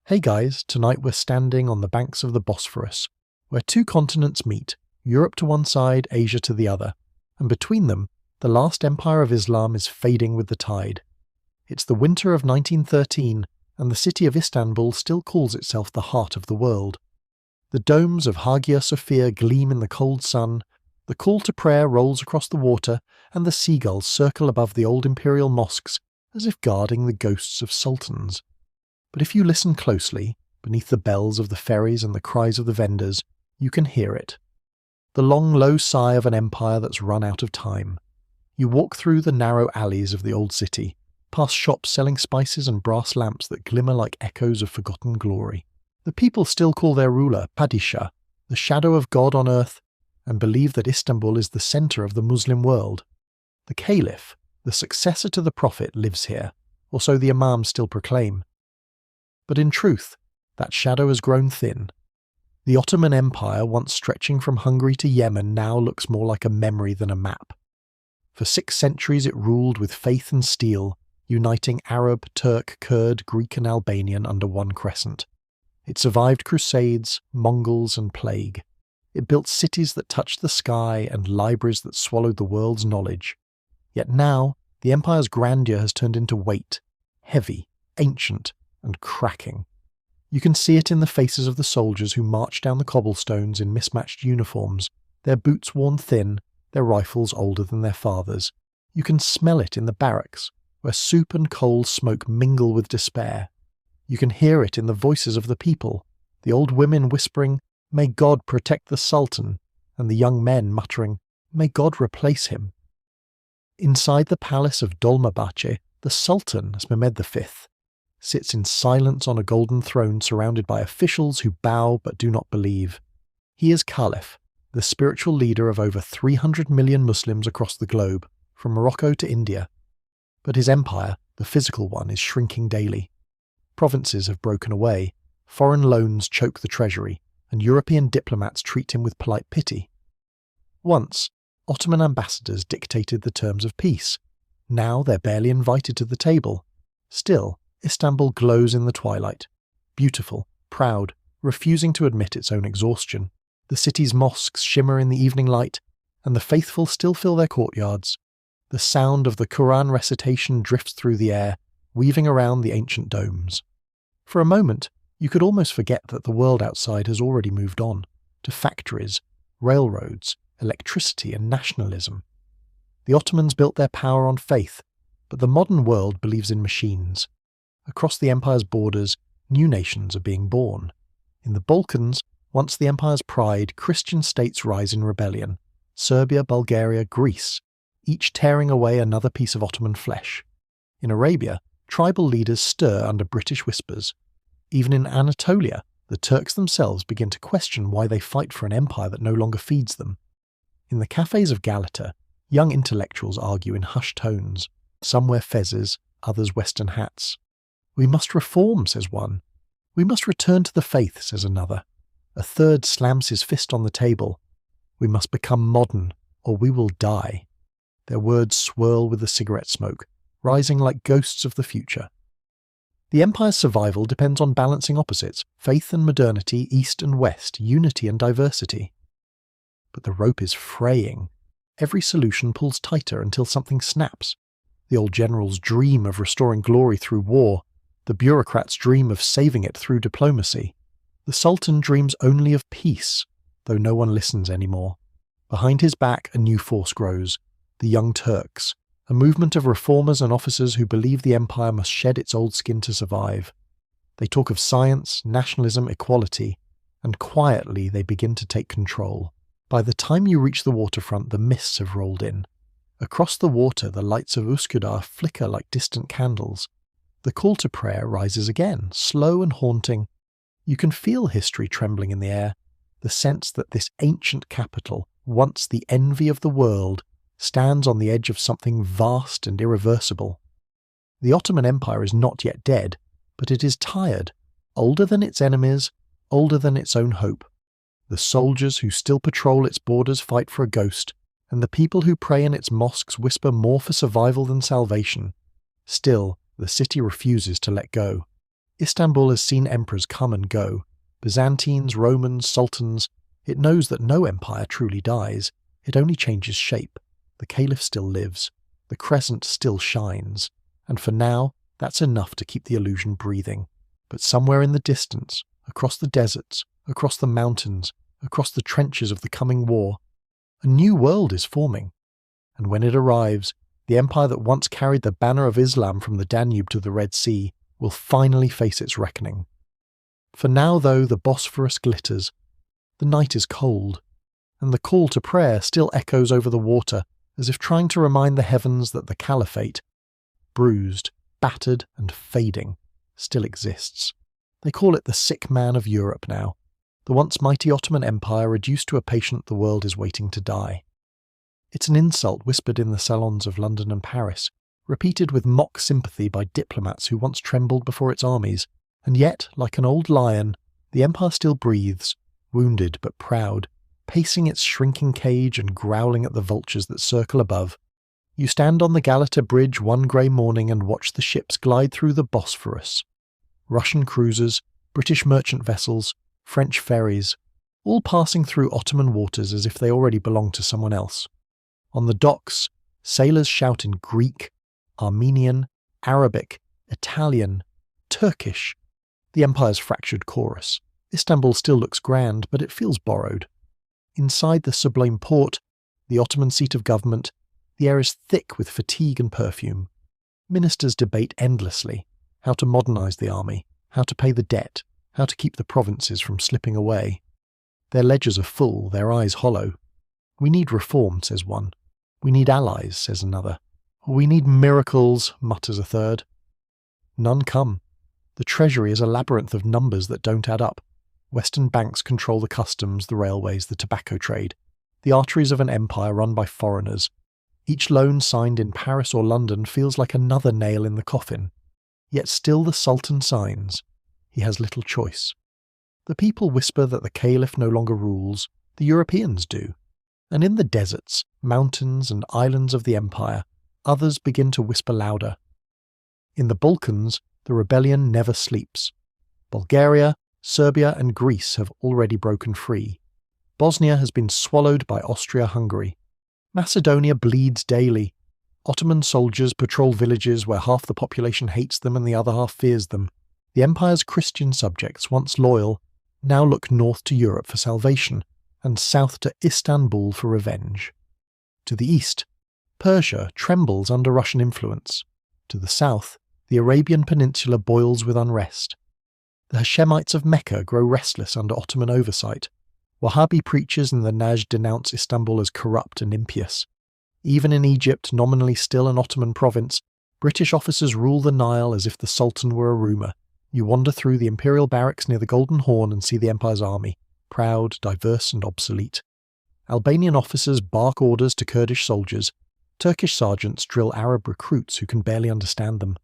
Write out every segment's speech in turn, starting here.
Hey guys, tonight we're standing on the banks of the Bosphorus, where two continents meet, Europe to one side, Asia to the other, and between them, the last empire of Islam is fading with the tide. It's the winter of 1913, and the city of Istanbul still calls itself the heart of the world. The domes of Hagia Sophia gleam in the cold sun, the call to prayer rolls across the water, and the seagulls circle above the old imperial mosques as if guarding the ghosts of sultans. But if you listen closely, beneath the bells of the ferries and the cries of the vendors, you can hear it. The long, low sigh of an empire that's run out of time. You walk through the narrow alleys of the old city, past shops selling spices and brass lamps that glimmer like echoes of forgotten glory. The people still call their ruler Padishah, the shadow of God on earth, and believe that Istanbul is the centre of the Muslim world. The Caliph, the successor to the Prophet, lives here, or so the Imams still proclaim. But in truth, that shadow has grown thin. The Ottoman Empire, once stretching from Hungary to Yemen, now looks more like a memory than a map. For 6 centuries it ruled with faith and steel, uniting Arab, Turk, Kurd, Greek and Albanian under one crescent. It survived crusades, Mongols and plague. It built cities that touched the sky and libraries that swallowed the world's knowledge. Yet now, the empire's grandeur has turned into weight, heavy, ancient, and cracking. You can see it in the faces of the soldiers who march down the cobblestones in mismatched uniforms, their boots worn thin, their rifles older than their fathers. You can smell it in the barracks, where soup and coal smoke mingle with despair. You can hear it in the voices of the people, the old women whispering, "May God protect the Sultan," and the young men muttering, "May God replace him." Inside the palace of Dolmabahce, the Sultan, as Mehmed V, sits in silence on a golden throne surrounded by officials who bow but do not believe. He is Caliph, the spiritual leader of over 300 million Muslims across the globe, from Morocco to India. But his empire, the physical one, is shrinking daily. Provinces have broken away, foreign loans choke the treasury, and European diplomats treat him with polite pity. Once, Ottoman ambassadors dictated the terms of peace. Now they're barely invited to the table. Still, Istanbul glows in the twilight, beautiful, proud, refusing to admit its own exhaustion. The city's mosques shimmer in the evening light, and the faithful still fill their courtyards. The sound of the Quran recitation drifts through the air, weaving around the ancient domes. For a moment, you could almost forget that the world outside has already moved on, to factories, railroads, electricity and nationalism. The Ottomans built their power on faith, but the modern world believes in machines. Across the empire's borders, new nations are being born. In the Balkans, once the empire's pride, Christian states rise in rebellion. Serbia, Bulgaria, Greece, each tearing away another piece of Ottoman flesh. In Arabia, tribal leaders stir under British whispers. Even in Anatolia, the Turks themselves begin to question why they fight for an empire that no longer feeds them. In the cafes of Galata, young intellectuals argue in hushed tones. Some wear fezzes, others Western hats. "We must reform," says one. "We must return to the faith," says another. A third slams his fist on the table. "We must become modern, or we will die." Their words swirl with the cigarette smoke, rising like ghosts of the future. The empire's survival depends on balancing opposites, faith and modernity, east and west, unity and diversity. But the rope is fraying. Every solution pulls tighter until something snaps. The old generals dream of restoring glory through war. The bureaucrats dream of saving it through diplomacy. The Sultan dreams only of peace, though no one listens anymore. Behind his back, a new force grows, the Young Turks, a movement of reformers and officers who believe the empire must shed its old skin to survive. They talk of science, nationalism, equality, and quietly they begin to take control. By the time you reach the waterfront, the mists have rolled in. Across the water, the lights of Üsküdar flicker like distant candles. The call to prayer rises again, slow and haunting. You can feel history trembling in the air, the sense that this ancient capital, once the envy of the world, stands on the edge of something vast and irreversible. The Ottoman Empire is not yet dead, but it is tired, older than its enemies, older than its own hope. The soldiers who still patrol its borders fight for a ghost, and the people who pray in its mosques whisper more for survival than salvation. Still, the city refuses to let go. Istanbul has seen emperors come and go, Byzantines, Romans, sultans. It knows that no empire truly dies, it only changes shape. The Caliph still lives, the crescent still shines, and for now, that's enough to keep the illusion breathing. But somewhere in the distance, across the deserts, across the mountains, across the trenches of the coming war, a new world is forming. And when it arrives, the empire that once carried the banner of Islam from the Danube to the Red Sea will finally face its reckoning. For now, though, the Bosphorus glitters, the night is cold, and the call to prayer still echoes over the water as if trying to remind the heavens that the Caliphate, bruised, battered and fading, still exists. They call it the sick man of Europe now, the once mighty Ottoman Empire reduced to a patient the world is waiting to die. It's an insult whispered in the salons of London and Paris, repeated with mock sympathy by diplomats who once trembled before its armies, and yet, like an old lion, the empire still breathes, wounded but proud, pacing its shrinking cage and growling at the vultures that circle above. You stand on the Galata Bridge one grey morning and watch the ships glide through the Bosphorus. Russian cruisers, British merchant vessels, French ferries, all passing through Ottoman waters as if they already belonged to someone else. On the docks, sailors shout in Greek, Armenian, Arabic, Italian, Turkish, the empire's fractured chorus. Istanbul still looks grand, but it feels borrowed. Inside the sublime port, the Ottoman seat of government, the air is thick with fatigue and perfume. Ministers debate endlessly how to modernise the army, how to pay the debt, how to keep the provinces from slipping away. Their ledgers are full, their eyes hollow. We need reform, says one. We need allies, says another. We need miracles, mutters a third. None come. The treasury is a labyrinth of numbers that don't add up. Western banks control the customs, the railways, the tobacco trade, the arteries of an empire run by foreigners. Each loan signed in Paris or London feels like another nail in the coffin. Yet still the Sultan signs. He has little choice. The people whisper that the Caliph no longer rules, the Europeans do. And in the deserts, mountains and islands of the empire, others begin to whisper louder. In the Balkans, the rebellion never sleeps. Bulgaria, Serbia and Greece have already broken free. Bosnia has been swallowed by Austria-Hungary. Macedonia bleeds daily. Ottoman soldiers patrol villages where half the population hates them and the other half fears them. The empire's Christian subjects, once loyal, now look north to Europe for salvation and south to Istanbul for revenge. To the east, Persia trembles under Russian influence. To the south, the Arabian Peninsula boils with unrest. The Hashemites of Mecca grow restless under Ottoman oversight. Wahhabi preachers in the Najd denounce Istanbul as corrupt and impious. Even in Egypt, nominally still an Ottoman province, British officers rule the Nile as if the Sultan were a rumour. You wander through the imperial barracks near the Golden Horn and see the empire's army, proud, diverse and obsolete. Albanian officers bark orders to Kurdish soldiers. Turkish sergeants drill Arab recruits who can barely understand them.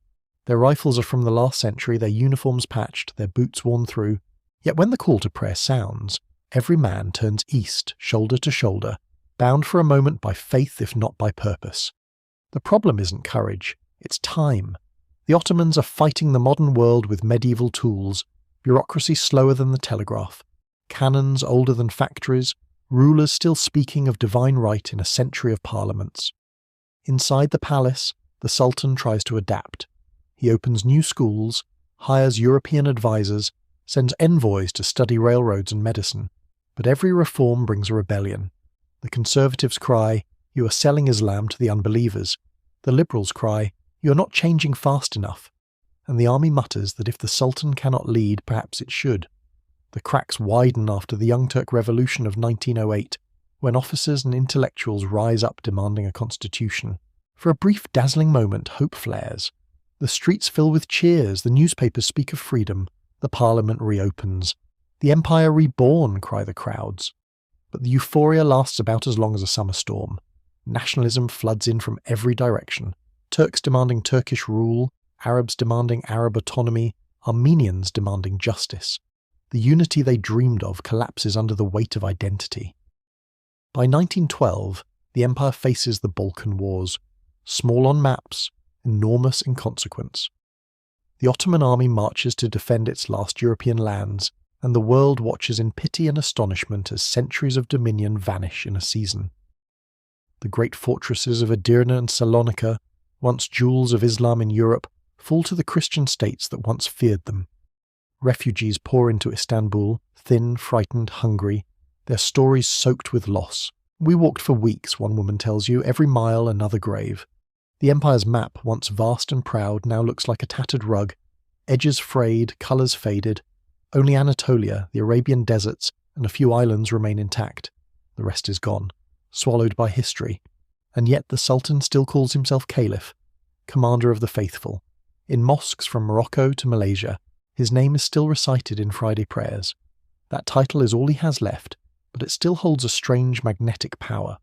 Their rifles are from the last century, their uniforms patched, their boots worn through. Yet when the call to prayer sounds, every man turns east, shoulder to shoulder, bound for a moment by faith if not by purpose. The problem isn't courage, it's time. The Ottomans are fighting the modern world with medieval tools, bureaucracy slower than the telegraph, cannons older than factories, rulers still speaking of divine right in a century of parliaments. Inside the palace, the Sultan tries to adapt. He opens new schools, hires European advisors, sends envoys to study railroads and medicine. But every reform brings a rebellion. The conservatives cry, "You are selling Islam to the unbelievers." The liberals cry, "You are not changing fast enough." And the army mutters that if the Sultan cannot lead, perhaps it should. The cracks widen after the Young Turk Revolution of 1908, when officers and intellectuals rise up demanding a constitution. For a brief dazzling moment, hope flares. The streets fill with cheers, the newspapers speak of freedom, the parliament reopens. "The empire reborn," cry the crowds. But the euphoria lasts about as long as a summer storm. Nationalism floods in from every direction. Turks demanding Turkish rule, Arabs demanding Arab autonomy, Armenians demanding justice. The unity they dreamed of collapses under the weight of identity. By 1912, the empire faces the Balkan Wars, small on maps, enormous in consequence. The Ottoman army marches to defend its last European lands, and the world watches in pity and astonishment as centuries of dominion vanish in a season. The great fortresses of Edirne and Salonika, once jewels of Islam in Europe, fall to the Christian states that once feared them. Refugees pour into Istanbul, thin, frightened, hungry, their stories soaked with loss. We walked for weeks, one woman tells you, every mile another grave. The empire's map, once vast and proud, now looks like a tattered rug, edges frayed, colours faded. Only Anatolia, the Arabian deserts, and a few islands remain intact. The rest is gone, swallowed by history. And yet the Sultan still calls himself Caliph, commander of the faithful. In mosques from Morocco to Malaysia, his name is still recited in Friday prayers. That title is all he has left, but it still holds a strange magnetic power.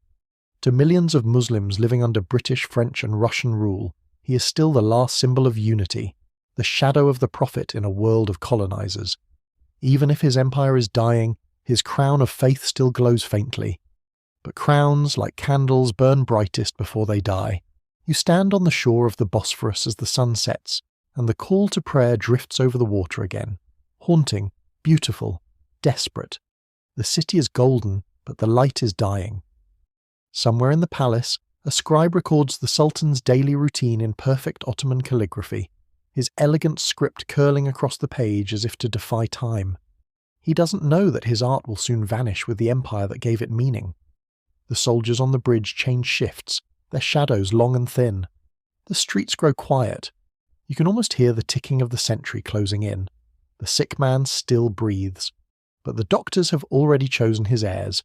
To millions of Muslims living under British, French and Russian rule, he is still the last symbol of unity, the shadow of the prophet in a world of colonizers. Even if his empire is dying, his crown of faith still glows faintly. But crowns, like candles, burn brightest before they die. You stand on the shore of the Bosphorus as the sun sets, and the call to prayer drifts over the water again. Haunting, beautiful, desperate. The city is golden, but the light is dying. Somewhere in the palace, a scribe records the Sultan's daily routine in perfect Ottoman calligraphy, his elegant script curling across the page as if to defy time. He doesn't know that his art will soon vanish with the empire that gave it meaning. The soldiers on the bridge change shifts, their shadows long and thin. The streets grow quiet. You can almost hear the ticking of the sentry closing in. The sick man still breathes. But the doctors have already chosen his heirs.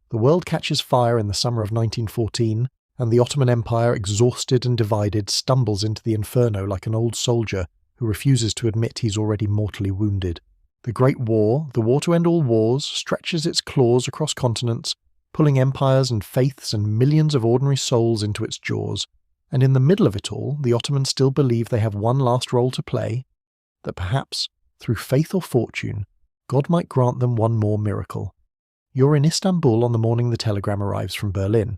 The world catches fire in the summer of 1914, and the Ottoman Empire, exhausted and divided, stumbles into the inferno like an old soldier who refuses to admit he's already mortally wounded. The Great War, the war to end all wars, stretches its claws across continents, pulling empires and faiths and millions of ordinary souls into its jaws. And in the middle of it all, the Ottomans still believe they have one last role to play, that perhaps, through faith or fortune, God might grant them one more miracle. You're in Istanbul on the morning the telegram arrives from Berlin.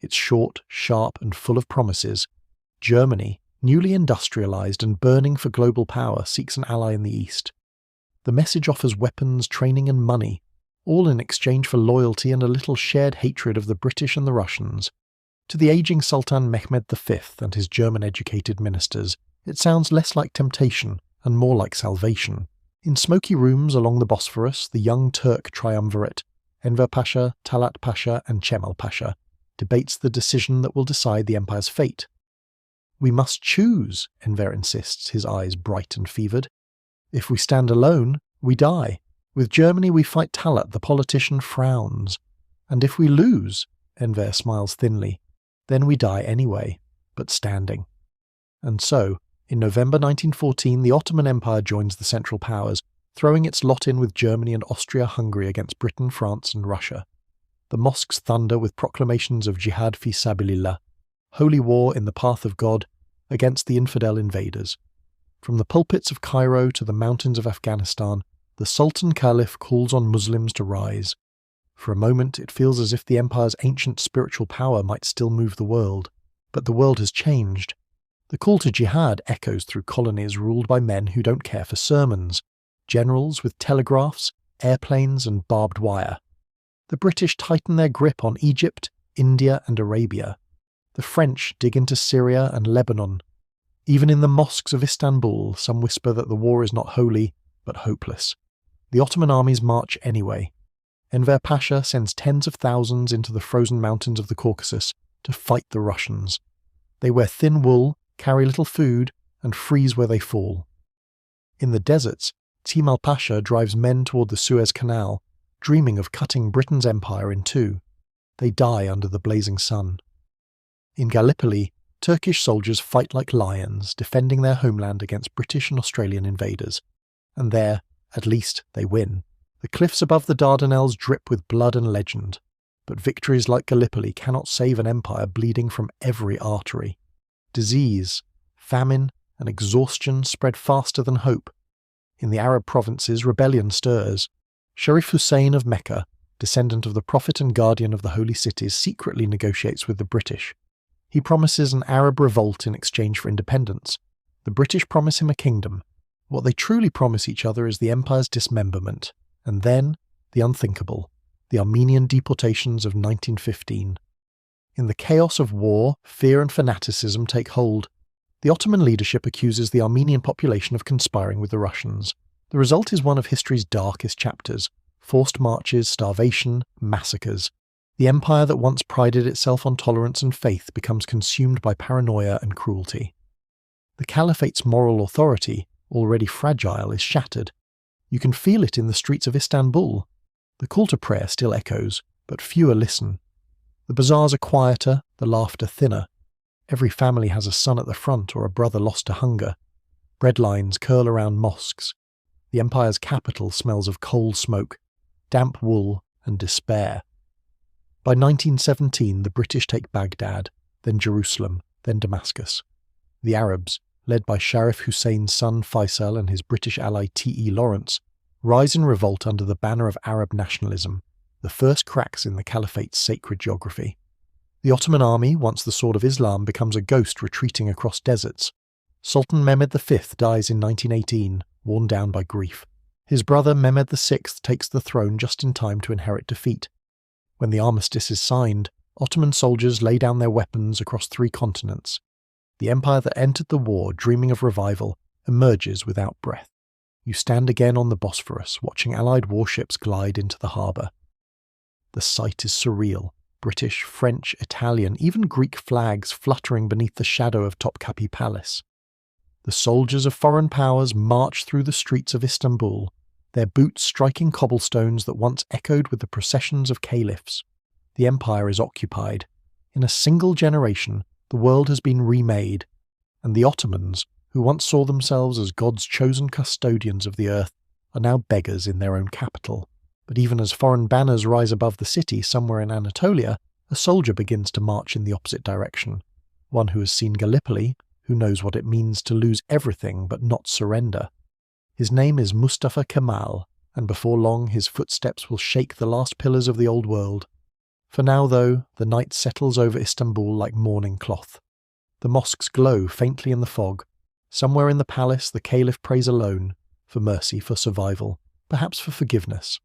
It's short, sharp, and full of promises. Germany, newly industrialized and burning for global power, seeks an ally in the East. The message offers weapons, training, and money, all in exchange for loyalty and a little shared hatred of the British and the Russians. To the aging Sultan Mehmed V and his German-educated ministers, it sounds less like temptation and more like salvation. In smoky rooms along the Bosphorus, the young Turk triumvirate, Enver Pasha, Talat Pasha, and Cemal Pasha, debates the decision that will decide the empire's fate. We must choose, Enver insists, his eyes bright and fevered. If we stand alone, we die. With Germany we fight Talat, the politician frowns. And if we lose, Enver smiles thinly, then we die anyway, but standing. And so, in November 1914, the Ottoman Empire joins the Central Powers, throwing its lot in with Germany and Austria-Hungary against Britain, France and Russia. The mosques thunder with proclamations of jihad fi sabilillah, holy war in the path of God, against the infidel invaders. From the pulpits of Cairo to the mountains of Afghanistan, the Sultan Caliph calls on Muslims to rise. For a moment it feels as if the empire's ancient spiritual power might still move the world. But the world has changed. The call to jihad echoes through colonies ruled by men who don't care for sermons, generals with telegraphs, airplanes and barbed wire. The British tighten their grip on Egypt, India and Arabia. The French dig into Syria and Lebanon. Even in the mosques of Istanbul, some whisper that the war is not holy, but hopeless. The Ottoman armies march anyway. Enver Pasha sends tens of thousands into the frozen mountains of the Caucasus to fight the Russians. They wear thin wool, carry little food, and freeze where they fall. In the deserts, Cemal Pasha drives men toward the Suez Canal, dreaming of cutting Britain's empire in two. They die under the blazing sun. In Gallipoli, Turkish soldiers fight like lions, defending their homeland against British and Australian invaders. And there, at least, they win. The cliffs above the Dardanelles drip with blood and legend, but victories like Gallipoli cannot save an empire bleeding from every artery. Disease, famine, and exhaustion spread faster than hope. In the Arab provinces, rebellion stirs. Sharif Hussein of Mecca, descendant of the prophet and guardian of the holy cities, secretly negotiates with the British. He promises an Arab revolt in exchange for independence, The British promise him a kingdom. What they truly promise each other is the empire's dismemberment, and then the unthinkable, the Armenian deportations of 1915. In the chaos of war, fear and fanaticism take hold. The Ottoman leadership accuses the Armenian population of conspiring with the Russians. The result is one of history's darkest chapters: forced marches, starvation, massacres. The empire that once prided itself on tolerance and faith becomes consumed by paranoia and cruelty. The Caliphate's moral authority, already fragile, is shattered. You can feel it in the streets of Istanbul. The call to prayer still echoes, but fewer listen. The bazaars are quieter, the laughter thinner. Every family has a son at the front or a brother lost to hunger. Bread lines curl around mosques. The empire's capital smells of coal smoke, damp wool, and despair. By 1917, the British take Baghdad, then Jerusalem, then Damascus. The Arabs, led by Sharif Hussein's son Faisal and his British ally T.E. Lawrence, rise in revolt under the banner of Arab nationalism, the first cracks in the Caliphate's sacred geography. The Ottoman army, once the sword of Islam, becomes a ghost retreating across deserts. Sultan Mehmed V dies in 1918, worn down by grief. His brother Mehmed VI takes the throne just in time to inherit defeat. When the armistice is signed, Ottoman soldiers lay down their weapons across 3 continents. The empire that entered the war dreaming of revival emerges without breath. You stand again on the Bosphorus, watching Allied warships glide into the harbour. The sight is surreal. British, French, Italian, even Greek flags fluttering beneath the shadow of Topkapi Palace. The soldiers of foreign powers march through the streets of Istanbul, their boots striking cobblestones that once echoed with the processions of caliphs. The empire is occupied. In a single generation, the world has been remade, and the Ottomans, who once saw themselves as God's chosen custodians of the earth, are now beggars in their own capital. But even as foreign banners rise above the city somewhere in Anatolia, a soldier begins to march in the opposite direction. One who has seen Gallipoli, who knows what it means to lose everything but not surrender. His name is Mustafa Kemal, and before long his footsteps will shake the last pillars of the old world. For now, though, the night settles over Istanbul like mourning cloth. The mosques glow faintly in the fog. Somewhere in the palace the caliph prays alone, for mercy, for survival, perhaps for forgiveness.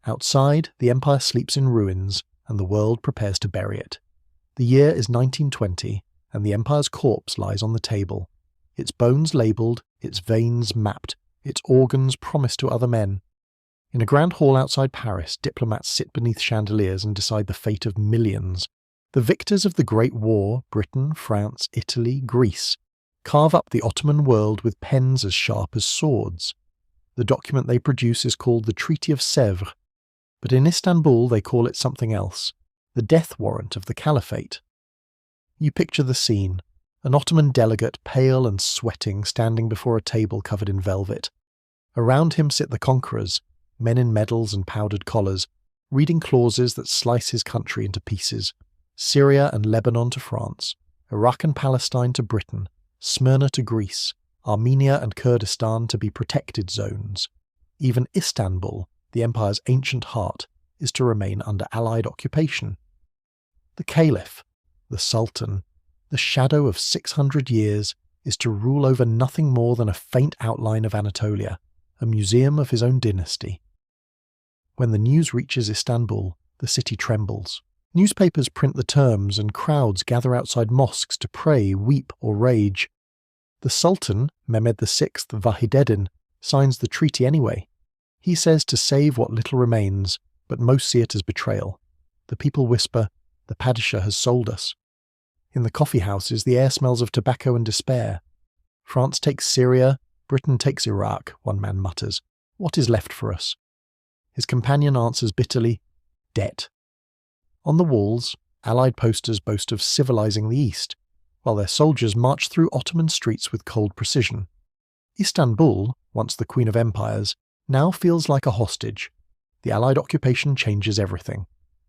Outside, the empire sleeps in ruins, and the world prepares to bury it. The year is 1920, and the empire's corpse lies on the table, its bones labelled, its veins mapped, its organs promised to other men. In a grand hall outside Paris, diplomats sit beneath chandeliers and decide the fate of millions. The victors of the Great War, Britain, France, Italy, Greece, carve up the Ottoman world with pens as sharp as swords. The document they produce is called the Treaty of Sèvres, but in Istanbul they call it something else, the death warrant of the Caliphate. You picture the scene, an Ottoman delegate, pale and sweating, standing before a table covered in velvet. Around him sit the conquerors, men in medals and powdered collars, reading clauses that slice his country into pieces. Syria and Lebanon to France, Iraq and Palestine to Britain, Smyrna to Greece, Armenia and Kurdistan to be protected zones. Even Istanbul, the empire's ancient heart, is to remain under Allied occupation. The Caliph, the Sultan, the shadow of 600 years, is to rule over nothing more than a faint outline of Anatolia, a museum of his own dynasty. When the news reaches Istanbul, the city trembles. Newspapers print the terms and crowds gather outside mosques to pray, weep or rage. The Sultan, Mehmed VI Vahideddin, signs the treaty anyway. He says to save what little remains, but most see it as betrayal. The people whisper, "The Padishah has sold us." In the coffee houses, the air smells of tobacco and despair. France takes Syria, Britain takes Iraq, one man mutters. What is left for us? His companion answers bitterly, debt. On the walls, Allied posters boast of civilizing the East, while their soldiers march through Ottoman streets with cold precision. Istanbul, once the queen of empires, now feels like a hostage. The Allied occupation changes everything.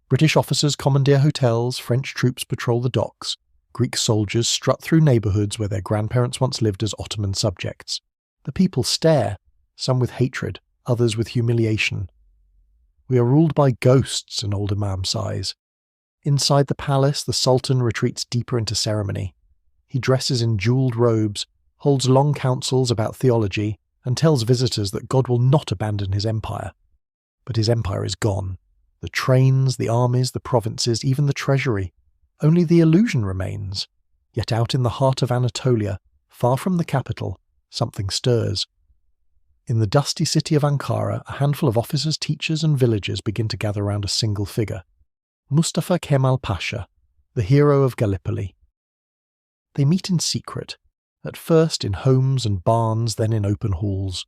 British officers commandeer hotels, French troops patrol the docks, Greek soldiers strut through neighbourhoods where their grandparents once lived as Ottoman subjects. The people stare, some with hatred, others with humiliation. We are ruled by ghosts, an old imam sighs. Inside the palace, the Sultan retreats deeper into ceremony. He dresses in jewelled robes, holds long councils about theology, and tells visitors that God will not abandon his empire. But his empire is gone. The trains, the armies, the provinces, even the treasury. Only the illusion remains. Yet out in the heart of Anatolia, far from the capital, something stirs. In the dusty city of Ankara, a handful of officers, teachers and villagers begin to gather around a single figure. Mustafa Kemal Pasha, the hero of Gallipoli. They meet in secret, at first in homes and barns, then in open halls.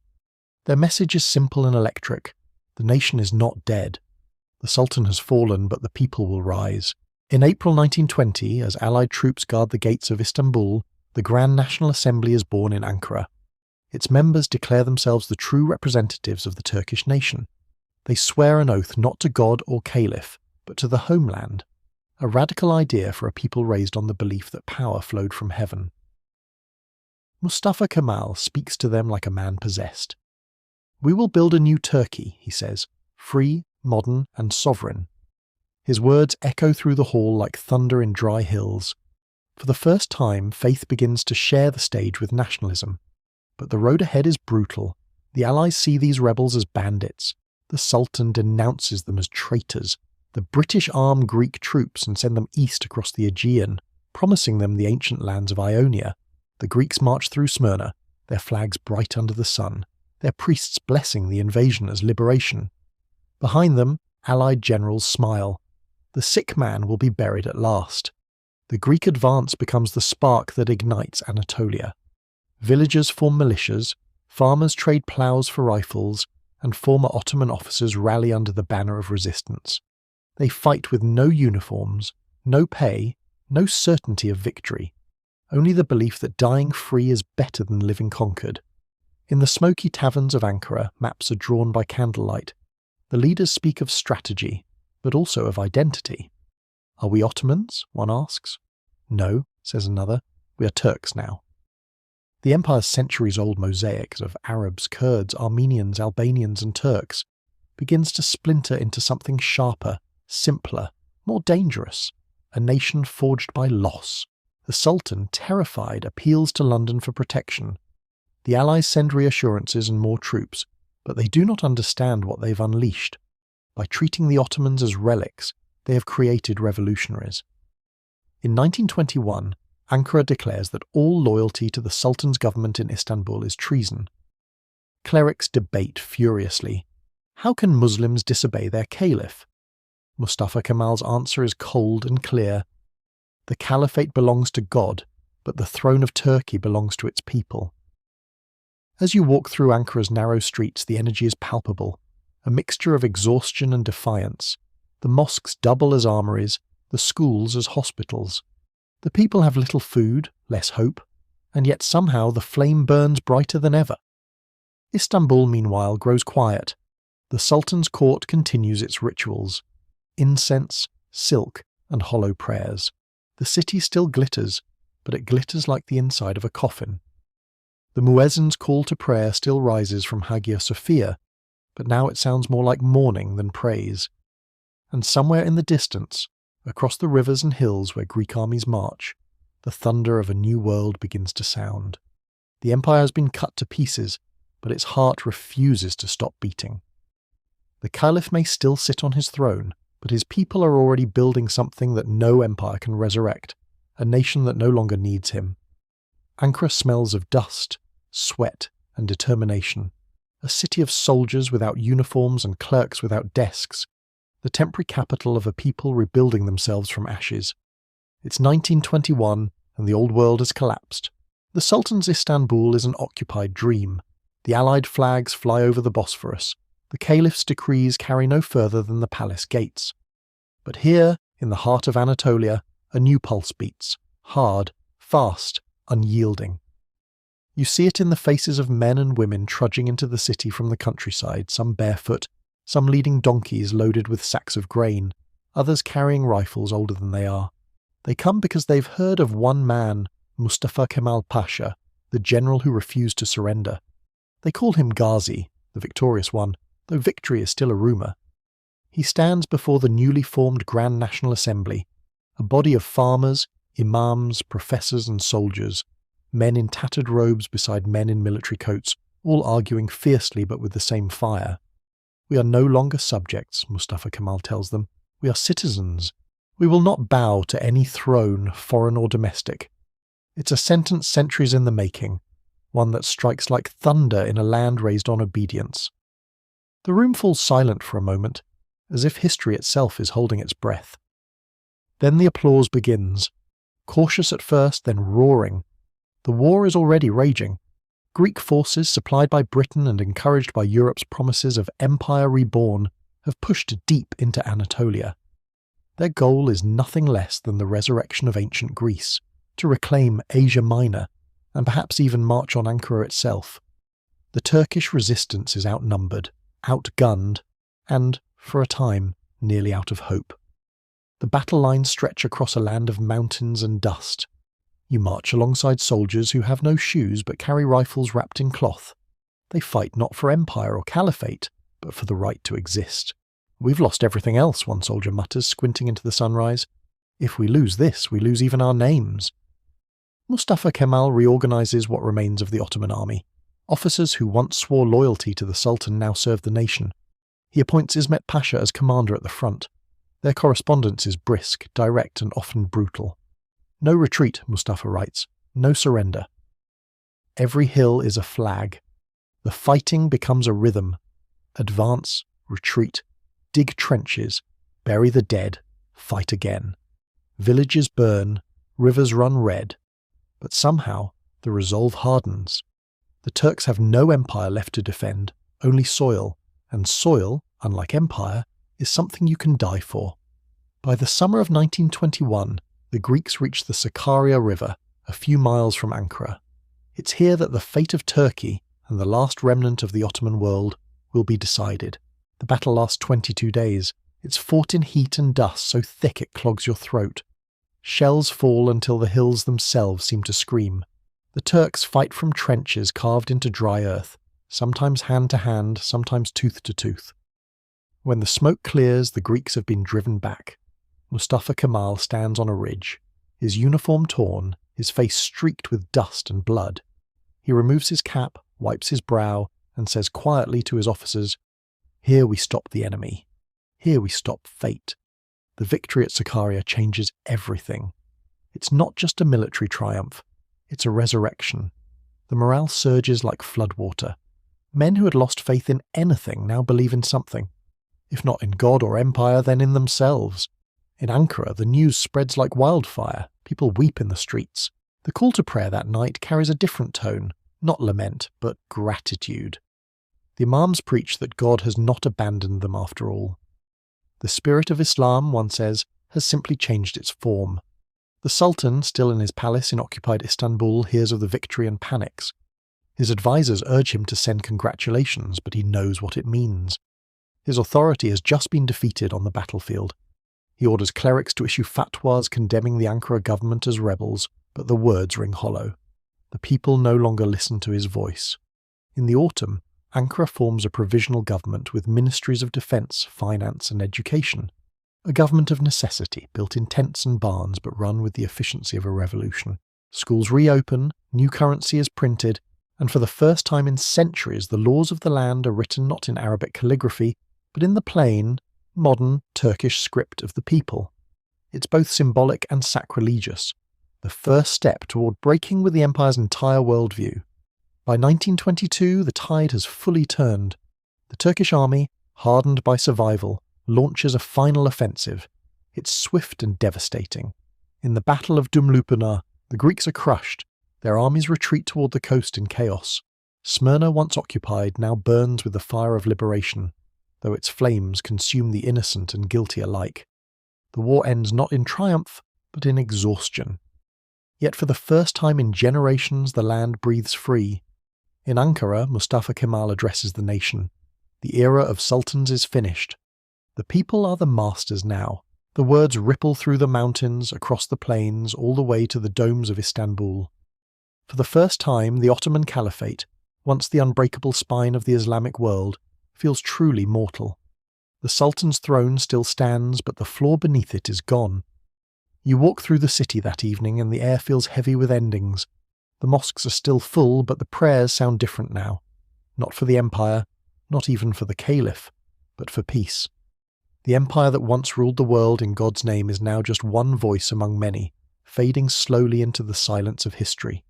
Their message is simple and electric. The nation is not dead. The Sultan has fallen, but the people will rise. In April 1920, as Allied troops guard the gates of Istanbul, the Grand National Assembly is born in Ankara. Its members declare themselves the true representatives of the Turkish nation. They swear an oath not to God or Caliph, but to the homeland, a radical idea for a people raised on the belief that power flowed from heaven. Mustafa Kemal speaks to them like a man possessed. "We will build a new Turkey," he says, "free, modern and sovereign." His words echo through the hall like thunder in dry hills. For the first time, faith begins to share the stage with nationalism. But the road ahead is brutal. The Allies see these rebels as bandits. The Sultan denounces them as traitors. The British arm Greek troops and send them east across the Aegean, promising them the ancient lands of Ionia. The Greeks march through Smyrna, their flags bright under the sun, their priests blessing the invasion as liberation. Behind them, Allied generals smile. The sick man will be buried at last. The Greek advance becomes the spark that ignites Anatolia. Villagers form militias, farmers trade ploughs for rifles, and former Ottoman officers rally under the banner of resistance. They fight with no uniforms, no pay, no certainty of victory, only the belief that dying free is better than living conquered. In the smoky taverns of Ankara, maps are drawn by candlelight. The leaders speak of strategy, but also of identity. "Are we Ottomans?" one asks. "No," says another, "we are Turks now." The empire's centuries-old mosaic of Arabs, Kurds, Armenians, Albanians and Turks begins to splinter into something sharper, simpler, more dangerous, a nation forged by loss. The Sultan, terrified, appeals to London for protection. The Allies send reassurances and more troops, but they do not understand what they've unleashed. By treating the Ottomans as relics, they have created revolutionaries. In 1921, Ankara declares that all loyalty to the Sultan's government in Istanbul is treason. Clerics debate furiously. How can Muslims disobey their caliph? Mustafa Kemal's answer is cold and clear. The Caliphate belongs to God, but the throne of Turkey belongs to its people. As you walk through Ankara's narrow streets, the energy is palpable, a mixture of exhaustion and defiance. The mosques double as armories, the schools as hospitals. The people have little food, less hope, and yet somehow the flame burns brighter than ever. Istanbul, meanwhile, grows quiet. The Sultan's court continues its rituals. Incense, silk, and hollow prayers. The city still glitters, but it glitters like the inside of a coffin. The muezzin's call to prayer still rises from Hagia Sophia, but now it sounds more like mourning than praise. And somewhere in the distance, across the rivers and hills where Greek armies march, the thunder of a new world begins to sound. The empire has been cut to pieces, but its heart refuses to stop beating. The Caliph may still sit on his throne, but his people are already building something that no empire can resurrect, a nation that no longer needs him. Ankara smells of dust, sweat, and determination, a city of soldiers without uniforms and clerks without desks, the temporary capital of a people rebuilding themselves from ashes. It's 1921, and the old world has collapsed. The Sultan's Istanbul is an occupied dream. The Allied flags fly over the Bosphorus. The Caliph's decrees carry no further than the palace gates. But here, in the heart of Anatolia, a new pulse beats, hard, fast, unyielding. You see it in the faces of men and women trudging into the city from the countryside, some barefoot, some leading donkeys loaded with sacks of grain, others carrying rifles older than they are. They come because they've heard of one man, Mustafa Kemal Pasha, the general who refused to surrender. They call him Ghazi, the victorious one, though victory is still a rumour. He stands before the newly formed Grand National Assembly, a body of farmers, imams, professors and soldiers, men in tattered robes beside men in military coats, all arguing fiercely but with the same fire. "We are no longer subjects," Mustafa Kemal tells them. "We are citizens. We will not bow to any throne, foreign or domestic." It's a sentence centuries in the making, one that strikes like thunder in a land raised on obedience. The room falls silent for a moment, as if history itself is holding its breath. Then the applause begins, cautious at first, then roaring. The war is already raging. Greek forces, supplied by Britain and encouraged by Europe's promises of empire reborn, have pushed deep into Anatolia. Their goal is nothing less than the resurrection of ancient Greece, to reclaim Asia Minor, and perhaps even march on Ankara itself. The Turkish resistance is outnumbered, outgunned, and, for a time, nearly out of hope. The battle lines stretch across a land of mountains and dust. You march alongside soldiers who have no shoes but carry rifles wrapped in cloth. They fight not for empire or caliphate, but for the right to exist. "We've lost everything else," one soldier mutters, squinting into the sunrise. "If we lose this, we lose even our names." Mustafa Kemal reorganizes what remains of the Ottoman army. Officers who once swore loyalty to the Sultan now serve the nation. He appoints Ismet Pasha as commander at the front. Their correspondence is brisk, direct, and often brutal. "No retreat," Mustafa writes, "no surrender." Every hill is a flag. The fighting becomes a rhythm. Advance, retreat, dig trenches, bury the dead, fight again. Villages burn, rivers run red. But somehow the resolve hardens. The Turks have no empire left to defend, only soil, and soil, unlike empire, is something you can die for. By the summer of 1921, the Greeks reached the Sakarya River, a few miles from Ankara. It's here that the fate of Turkey, and the last remnant of the Ottoman world, will be decided. The battle lasts 22 days. It's fought in heat and dust so thick it clogs your throat. Shells fall until the hills themselves seem to scream. The Turks fight from trenches carved into dry earth, sometimes hand to hand, sometimes tooth to tooth. When the smoke clears, the Greeks have been driven back. Mustafa Kemal stands on a ridge, his uniform torn, his face streaked with dust and blood. He removes his cap, wipes his brow, and says quietly to his officers, "Here we stop the enemy. Here we stop fate." The victory at Sakarya changes everything. It's not just a military triumph, it's a resurrection. The morale surges like floodwater. Men who had lost faith in anything now believe in something. If not in God or empire, then in themselves. In Ankara, the news spreads like wildfire. People weep in the streets. The call to prayer that night carries a different tone, not lament, but gratitude. The imams preach that God has not abandoned them after all. The spirit of Islam, one says, has simply changed its form. The Sultan, still in his palace in occupied Istanbul, hears of the victory and panics. His advisors urge him to send congratulations, but he knows what it means. His authority has just been defeated on the battlefield. He orders clerics to issue fatwas condemning the Ankara government as rebels, but the words ring hollow. The people no longer listen to his voice. In the autumn, Ankara forms a provisional government with ministries of defence, finance and education. A government of necessity, built in tents and barns but run with the efficiency of a revolution. Schools reopen, new currency is printed, and for the first time in centuries the laws of the land are written not in Arabic calligraphy, but in the plain, modern Turkish script of the people. It's both symbolic and sacrilegious, the first step toward breaking with the empire's entire worldview. By 1922, the tide has fully turned. The Turkish army, hardened by survival, launches a final offensive. It's swift and devastating. In the Battle of Dumlupınar, the Greeks are crushed. Their armies retreat toward the coast in chaos. Smyrna, once occupied, now burns with the fire of liberation, though its flames consume the innocent and guilty alike. The war ends not in triumph, but in exhaustion. Yet for the first time in generations, the land breathes free. In Ankara, Mustafa Kemal addresses the nation. The era of sultans is finished. The people are the masters now. The words ripple through the mountains, across the plains, all the way to the domes of Istanbul. For the first time, the Ottoman Caliphate, once the unbreakable spine of the Islamic world, feels truly mortal. The Sultan's throne still stands, but the floor beneath it is gone. You walk through the city that evening and the air feels heavy with endings. The mosques are still full, but the prayers sound different now. Not for the empire, not even for the caliph, but for peace. The empire that once ruled the world in God's name is now just one voice among many, fading slowly into the silence of history.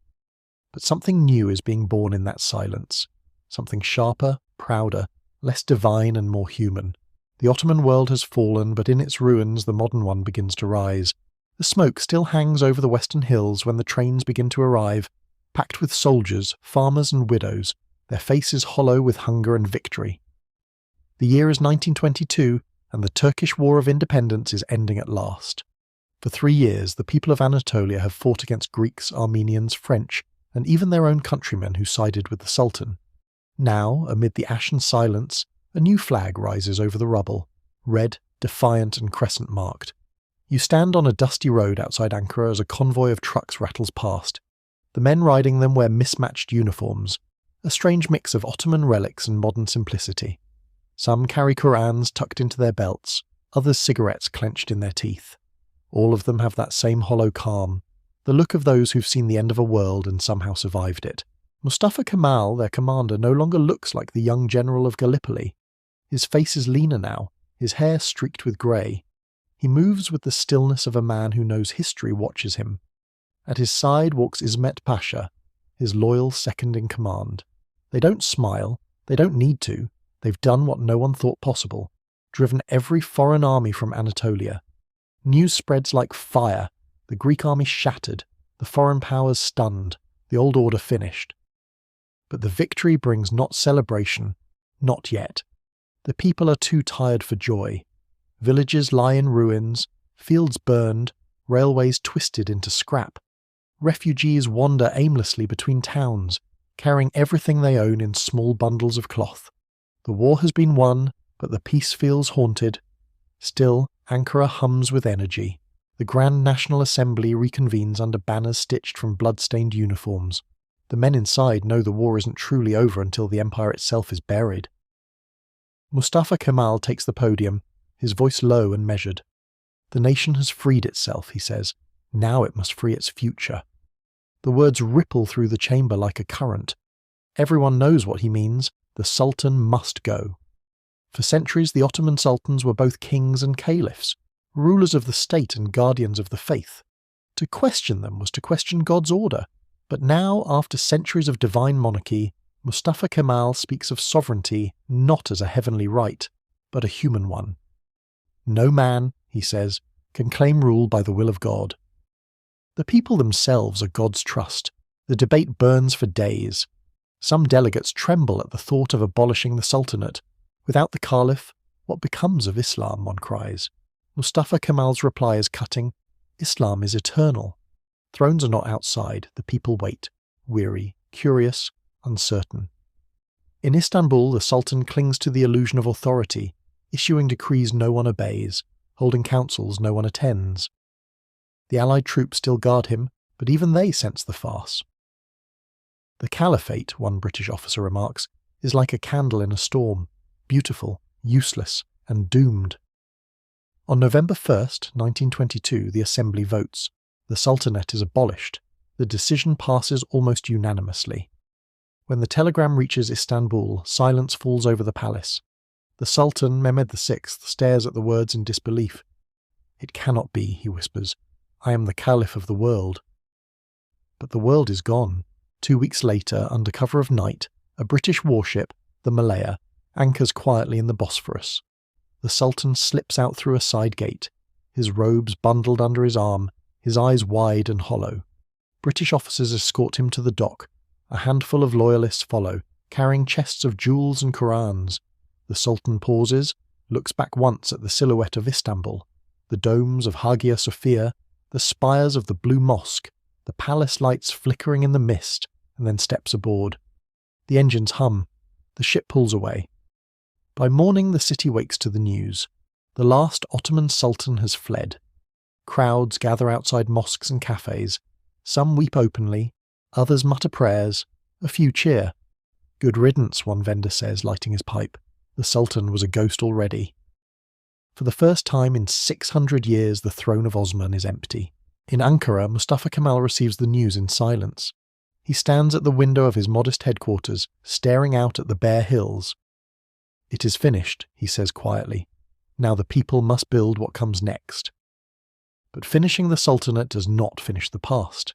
But something new is being born in that silence. Something sharper, prouder, less divine and more human. The Ottoman world has fallen, but in its ruins the modern one begins to rise. The smoke still hangs over the western hills when the trains begin to arrive, packed with soldiers, farmers and widows, their faces hollow with hunger and victory. The year is 1922, and the Turkish War of Independence is ending at last. For 3 years, the people of Anatolia have fought against Greeks, Armenians, French, and even their own countrymen who sided with the Sultan. Now, amid the ashen silence, a new flag rises over the rubble, red, defiant and crescent-marked. You stand on a dusty road outside Ankara as a convoy of trucks rattles past. The men riding them wear mismatched uniforms, a strange mix of Ottoman relics and modern simplicity. Some carry Qur'ans tucked into their belts, others cigarettes clenched in their teeth. All of them have that same hollow calm, the look of those who've seen the end of a world and somehow survived it. Mustafa Kemal, their commander, no longer looks like the young general of Gallipoli. His face is leaner now, his hair streaked with grey. He moves with the stillness of a man who knows history watches him. At his side walks Ismet Pasha, his loyal second-in-command. They don't smile, they don't need to. They've done what no one thought possible, driven every foreign army from Anatolia. News spreads like fire, the Greek army shattered, the foreign powers stunned, the old order finished. But the victory brings not celebration, not yet. The people are too tired for joy. Villages lie in ruins, fields burned, railways twisted into scrap. Refugees wander aimlessly between towns, carrying everything they own in small bundles of cloth. The war has been won, but the peace feels haunted. Still, Ankara hums with energy. The Grand National Assembly reconvenes under banners stitched from blood-stained uniforms. The men inside know the war isn't truly over until the empire itself is buried. Mustafa Kemal takes the podium, his voice low and measured. The nation has freed itself, he says. Now it must free its future. The words ripple through the chamber like a current. Everyone knows what he means. The Sultan must go. For centuries the Ottoman sultans were both kings and caliphs, rulers of the state and guardians of the faith. To question them was to question God's order. But now, after centuries of divine monarchy, Mustafa Kemal speaks of sovereignty not as a heavenly right, but a human one. No man, he says, can claim rule by the will of God. The people themselves are God's trust. The debate burns for days. Some delegates tremble at the thought of abolishing the Sultanate. Without the Caliph, what becomes of Islam, one cries. Mustafa Kemal's reply is cutting. Islam is eternal. Thrones are not outside, the people wait, weary, curious, uncertain. In Istanbul, the Sultan clings to the illusion of authority, issuing decrees no one obeys, holding councils no one attends. The Allied troops still guard him, but even they sense the farce. The Caliphate, one British officer remarks, is like a candle in a storm, beautiful, useless, and doomed. On November 1st, 1922, the Assembly votes. The Sultanate is abolished. The decision passes almost unanimously. When the telegram reaches Istanbul, silence falls over the palace. The Sultan, Mehmed VI, stares at the words in disbelief. "It cannot be," he whispers. "I am the Caliph of the world." But the world is gone. 2 weeks later, under cover of night, a British warship, the Malaya, anchors quietly in the Bosphorus. The Sultan slips out through a side gate, his robes bundled under his arm, his eyes wide and hollow. British officers escort him to the dock. A handful of loyalists follow, carrying chests of jewels and Qur'ans. The Sultan pauses, looks back once at the silhouette of Istanbul, the domes of Hagia Sophia, the spires of the Blue Mosque, the palace lights flickering in the mist, and then steps aboard. The engines hum. The ship pulls away. By morning the city wakes to the news. The last Ottoman Sultan has fled. Crowds gather outside mosques and cafes. Some weep openly, others mutter prayers, a few cheer. "Good riddance," one vendor says, lighting his pipe. The Sultan was a ghost already. For the first time in 600 years the throne of Osman is empty. In Ankara, Mustafa Kemal receives the news in silence. He stands at the window of his modest headquarters, staring out at the bare hills. "It is finished," he says quietly. "Now the people must build what comes next." But finishing the Sultanate does not finish the past.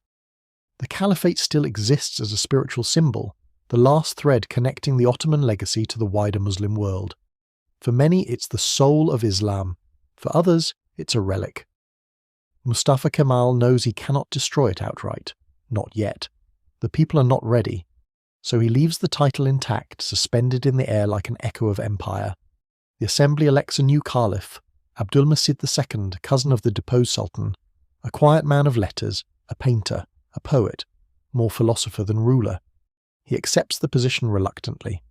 The Caliphate still exists as a spiritual symbol, the last thread connecting the Ottoman legacy to the wider Muslim world. For many, it's the soul of Islam. For others, it's a relic. Mustafa Kemal knows he cannot destroy it outright. Not yet. The people are not ready. So he leaves the title intact, suspended in the air like an echo of empire. The assembly elects a new caliph, Abdulmajid II, cousin of the deposed sultan, a quiet man of letters, a painter, a poet, more philosopher than ruler. He accepts the position reluctantly.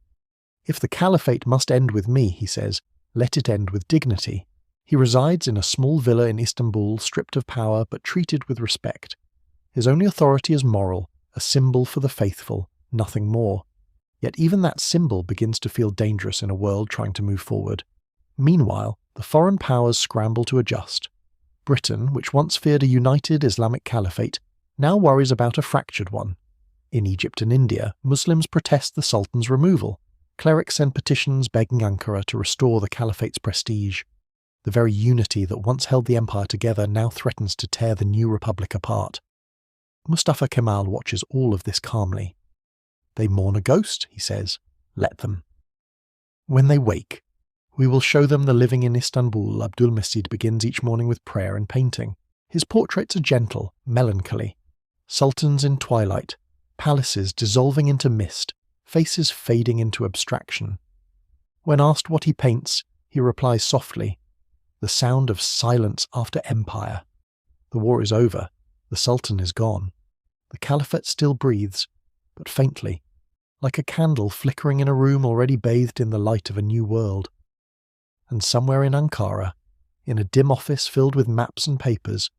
"If the caliphate must end with me," he says, "let it end with dignity." He resides in a small villa in Istanbul, stripped of power but treated with respect. His only authority is moral, a symbol for the faithful, nothing more. Yet even that symbol begins to feel dangerous in a world trying to move forward. Meanwhile, the foreign powers scramble to adjust. Britain, which once feared a united Islamic caliphate, now worries about a fractured one. In Egypt and India, Muslims protest the Sultan's removal. Clerics send petitions begging Ankara to restore the caliphate's prestige. The very unity that once held the empire together now threatens to tear the new republic apart. Mustafa Kemal watches all of this calmly. "They mourn a ghost," he says. "Let them." When they wake, "We will show them the living in Istanbul." Abdulmajid begins each morning with prayer and painting. His portraits are gentle, melancholy. Sultans in twilight, palaces dissolving into mist, faces fading into abstraction. When asked what he paints, he replies softly, "The sound of silence after empire." The war is over. The Sultan is gone. The caliphate still breathes, but faintly, like a candle flickering in a room already bathed in the light of a new world. And somewhere in Ankara, in a dim office filled with maps and papers,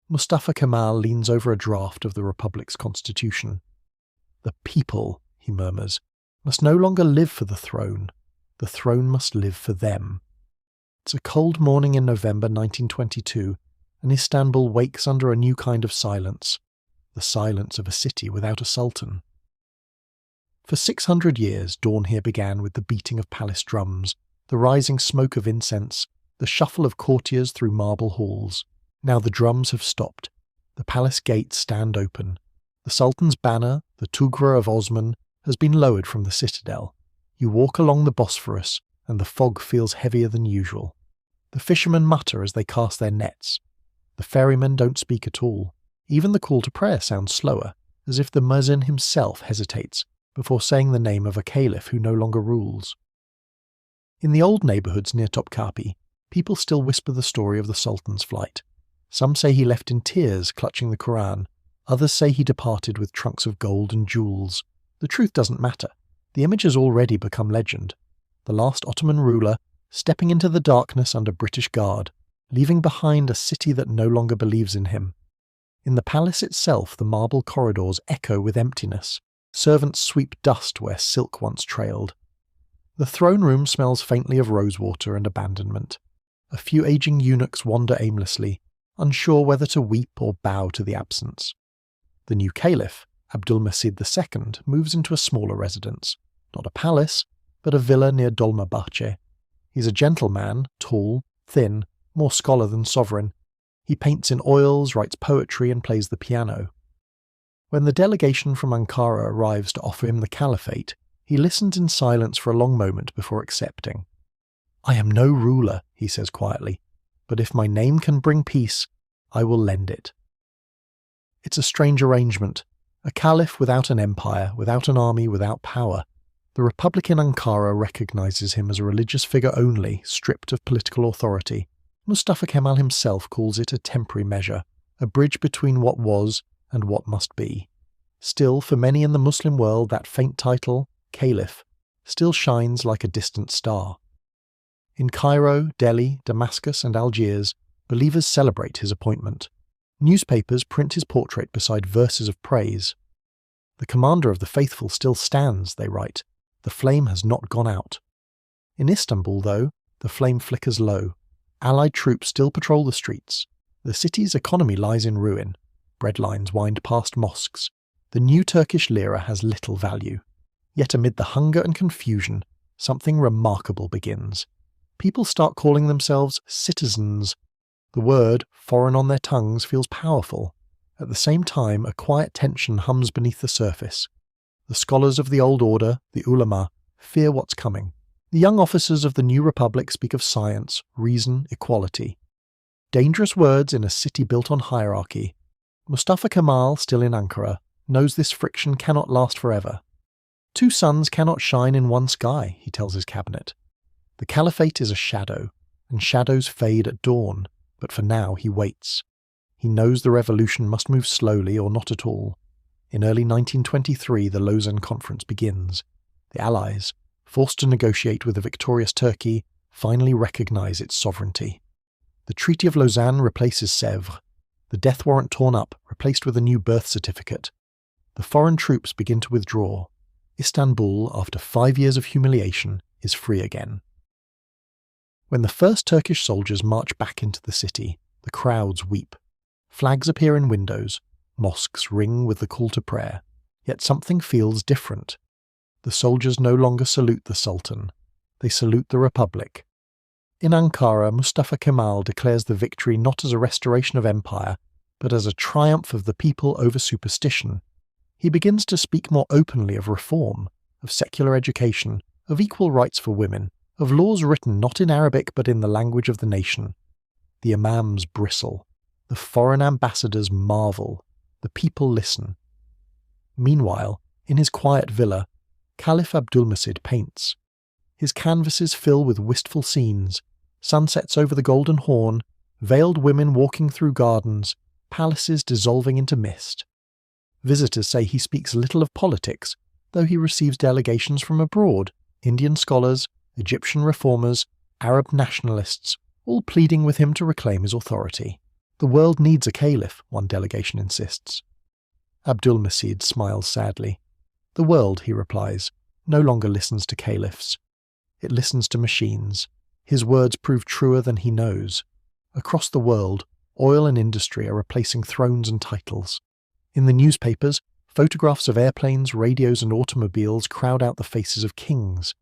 Mustafa Kemal leans over a draft of the Republic's constitution. "The people," he murmurs, "must no longer live for the throne must live for them." It's a cold morning in November 1922, and Istanbul wakes under a new kind of silence, the silence of a city without a sultan. For 600 years, dawn here began with the beating of palace drums, the rising smoke of incense, the shuffle of courtiers through marble halls. Now the drums have stopped. The palace gates stand open. The Sultan's banner, the Tugra of Osman, has been lowered from the citadel. You walk along the Bosphorus, and the fog feels heavier than usual. The fishermen mutter as they cast their nets. The ferrymen don't speak at all. Even the call to prayer sounds slower, as if the muezzin himself hesitates before saying the name of a caliph who no longer rules. In the old neighbourhoods near Topkapi, people still whisper the story of the Sultan's flight. Some say he left in tears, clutching the Quran. Others say he departed with trunks of gold and jewels. The truth doesn't matter. The image has already become legend. The last Ottoman ruler, stepping into the darkness under British guard, leaving behind a city that no longer believes in him. In the palace itself, the marble corridors echo with emptiness. Servants sweep dust where silk once trailed. The throne room smells faintly of rosewater and abandonment. A few aging eunuchs wander aimlessly, unsure whether to weep or bow to the absence. The new caliph, Abdulmajid II, moves into a smaller residence. Not a palace, but a villa near Dolmabahce. He's a gentleman, tall, thin, more scholar than sovereign. He paints in oils, writes poetry, and plays the piano. When the delegation from Ankara arrives to offer him the caliphate, he listens in silence for a long moment before accepting. "I am no ruler," he says quietly, "but if my name can bring peace, I will lend it." It's a strange arrangement. A caliph without an empire, without an army, without power. The Republic in Ankara recognizes him as a religious figure only, stripped of political authority. Mustafa Kemal himself calls it a temporary measure, a bridge between what was and what must be. Still, for many in the Muslim world, that faint title, caliph, still shines like a distant star. In Cairo, Delhi, Damascus, and Algiers, believers celebrate his appointment. Newspapers print his portrait beside verses of praise. "The commander of the faithful still stands," they write. "The flame has not gone out." In Istanbul, though, the flame flickers low. Allied troops still patrol the streets. The city's economy lies in ruin. Bread lines wind past mosques. The new Turkish lira has little value. Yet amid the hunger and confusion, something remarkable begins. People start calling themselves citizens. The word, foreign on their tongues, feels powerful. At the same time, a quiet tension hums beneath the surface. The scholars of the old order, the ulama, fear what's coming. The young officers of the new republic speak of science, reason, equality. Dangerous words in a city built on hierarchy. Mustafa Kemal, still in Ankara, knows this friction cannot last forever. Two suns cannot shine in one sky, he tells his cabinet. The caliphate is a shadow, and shadows fade at dawn, but for now he waits. He knows the revolution must move slowly or not at all. In early 1923, the Lausanne Conference begins. The Allies, forced to negotiate with a victorious Turkey, finally recognise its sovereignty. The Treaty of Lausanne replaces Sèvres. The death warrant torn up, replaced with a new birth certificate. The foreign troops begin to withdraw. Istanbul, after 5 years of humiliation, is free again. When the first Turkish soldiers march back into the city, the crowds weep. Flags appear in windows, mosques ring with the call to prayer, yet something feels different. The soldiers no longer salute the Sultan, they salute the Republic. In Ankara, Mustafa Kemal declares the victory not as a restoration of empire, but as a triumph of the people over superstition. He begins to speak more openly of reform, of secular education, of equal rights for women, of laws written not in Arabic but in the language of the nation. The imams bristle. The foreign ambassadors marvel. The people listen. Meanwhile, in his quiet villa, Caliph Abdülmecid paints. His canvases fill with wistful scenes, sunsets over the Golden Horn, veiled women walking through gardens, palaces dissolving into mist. Visitors say he speaks little of politics, though he receives delegations from abroad, Indian scholars, Egyptian reformers, Arab nationalists, all pleading with him to reclaim his authority. The world needs a caliph, one delegation insists. Abdülmecid smiles sadly. The world, he replies, no longer listens to caliphs. It listens to machines. His words prove truer than he knows. Across the world, oil and industry are replacing thrones and titles. In the newspapers, photographs of airplanes, radios and automobiles crowd out the faces of kings.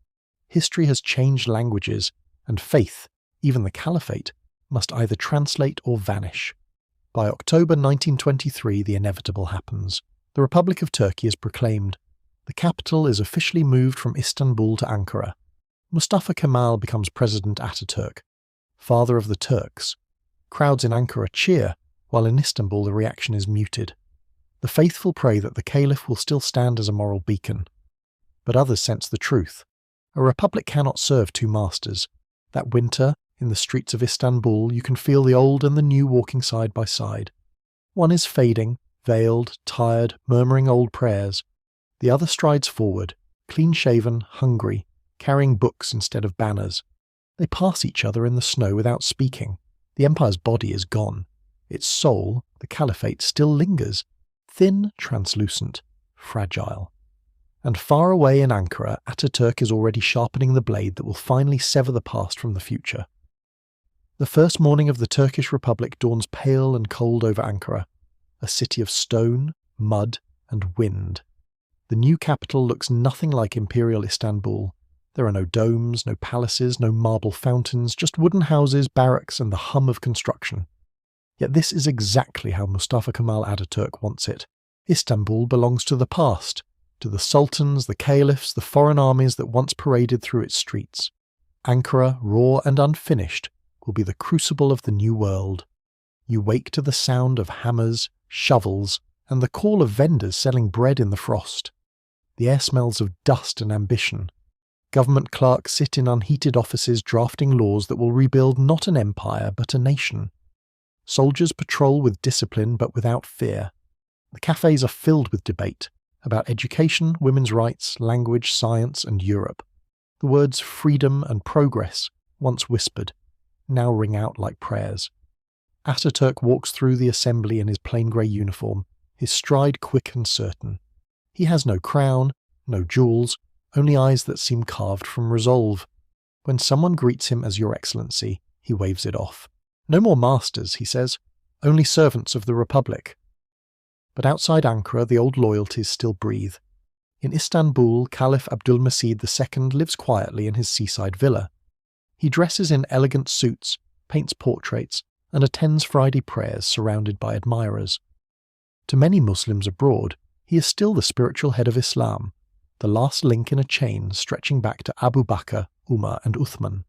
History has changed languages, and faith, even the caliphate, must either translate or vanish. By October 1923, the inevitable happens. The Republic of Turkey is proclaimed. The capital is officially moved from Istanbul to Ankara. Mustafa Kemal becomes President Atatürk, father of the Turks. Crowds in Ankara cheer, while in Istanbul the reaction is muted. The faithful pray that the caliph will still stand as a moral beacon. But others sense the truth. A republic cannot serve two masters. That winter, in the streets of Istanbul, you can feel the old and the new walking side by side. One is fading, veiled, tired, murmuring old prayers. The other strides forward, clean-shaven, hungry, carrying books instead of banners. They pass each other in the snow without speaking. The empire's body is gone. Its soul, the caliphate, still lingers, thin, translucent, fragile. And far away in Ankara, Atatürk is already sharpening the blade that will finally sever the past from the future. The first morning of the Turkish Republic dawns pale and cold over Ankara, a city of stone, mud, and wind. The new capital looks nothing like imperial Istanbul. There are no domes, no palaces, no marble fountains, just wooden houses, barracks, and the hum of construction. Yet this is exactly how Mustafa Kemal Atatürk wants it. Istanbul belongs to the past, to the sultans, the caliphs, the foreign armies that once paraded through its streets. Ankara, raw and unfinished, will be the crucible of the new world. You wake to the sound of hammers, shovels, and the call of vendors selling bread in the frost. The air smells of dust and ambition. Government clerks sit in unheated offices drafting laws that will rebuild not an empire but a nation. Soldiers patrol with discipline but without fear. The cafes are filled with debate about education, women's rights, language, science, and Europe. The words freedom and progress, once whispered, now ring out like prayers. Atatürk walks through the assembly in his plain grey uniform, his stride quick and certain. He has no crown, no jewels, only eyes that seem carved from resolve. When someone greets him as Your Excellency, he waves it off. No more masters, he says, only servants of the Republic. But outside Ankara, the old loyalties still breathe. In Istanbul, Caliph Abdülmecid II lives quietly in his seaside villa. He dresses in elegant suits, paints portraits, and attends Friday prayers surrounded by admirers. To many Muslims abroad, he is still the spiritual head of Islam, the last link in a chain stretching back to Abu Bakr, Umar, and Uthman.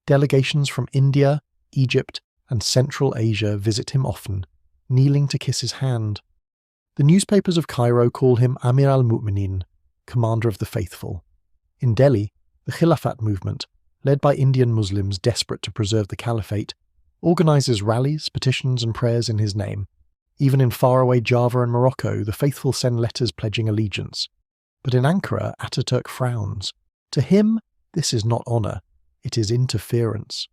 Delegations from India, Egypt, and Central Asia visit him often, kneeling to kiss his hand. The newspapers of Cairo call him Amir al-Mu'minin, commander of the faithful. In Delhi, the Khilafat movement, led by Indian Muslims desperate to preserve the caliphate, organises rallies, petitions, and prayers in his name. Even in faraway Java and Morocco, the faithful send letters pledging allegiance. But in Ankara, Atatürk frowns. To him, this is not honour, it is interference.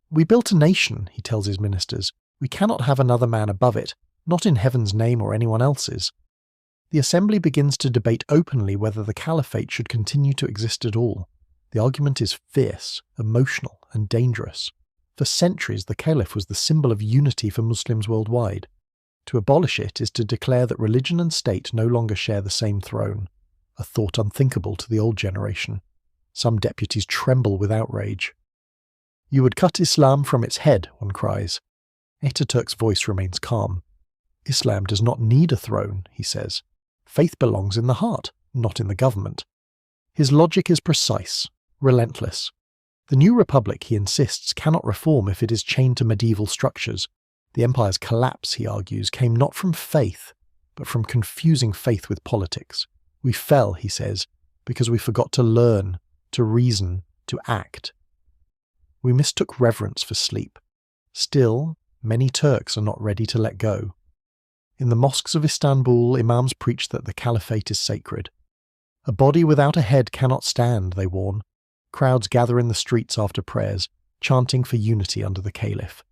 "We built a nation," he tells his ministers. "We cannot have another man above it, not in heaven's name or anyone else's." The assembly begins to debate openly whether the caliphate should continue to exist at all. The argument is fierce, emotional, and dangerous. For centuries, the caliph was the symbol of unity for Muslims worldwide. To abolish it is to declare that religion and state no longer share the same throne, a thought unthinkable to the old generation. Some deputies tremble with outrage. "You would cut Islam from its head," one cries. Atatürk's voice remains calm. "Islam does not need a throne," he says. "Faith belongs in the heart, not in the government." His logic is precise, relentless. The new republic, he insists, cannot reform if it is chained to medieval structures. The empire's collapse, he argues, came not from faith, but from confusing faith with politics. "We fell," he says, "because we forgot to learn, to reason, to act. We mistook reverence for sleep. Still, many Turks are not ready to let go." In the mosques of Istanbul, imams preach that the caliphate is sacred. "A body without a head cannot stand," they warn. Crowds gather in the streets after prayers, chanting for unity under the caliph.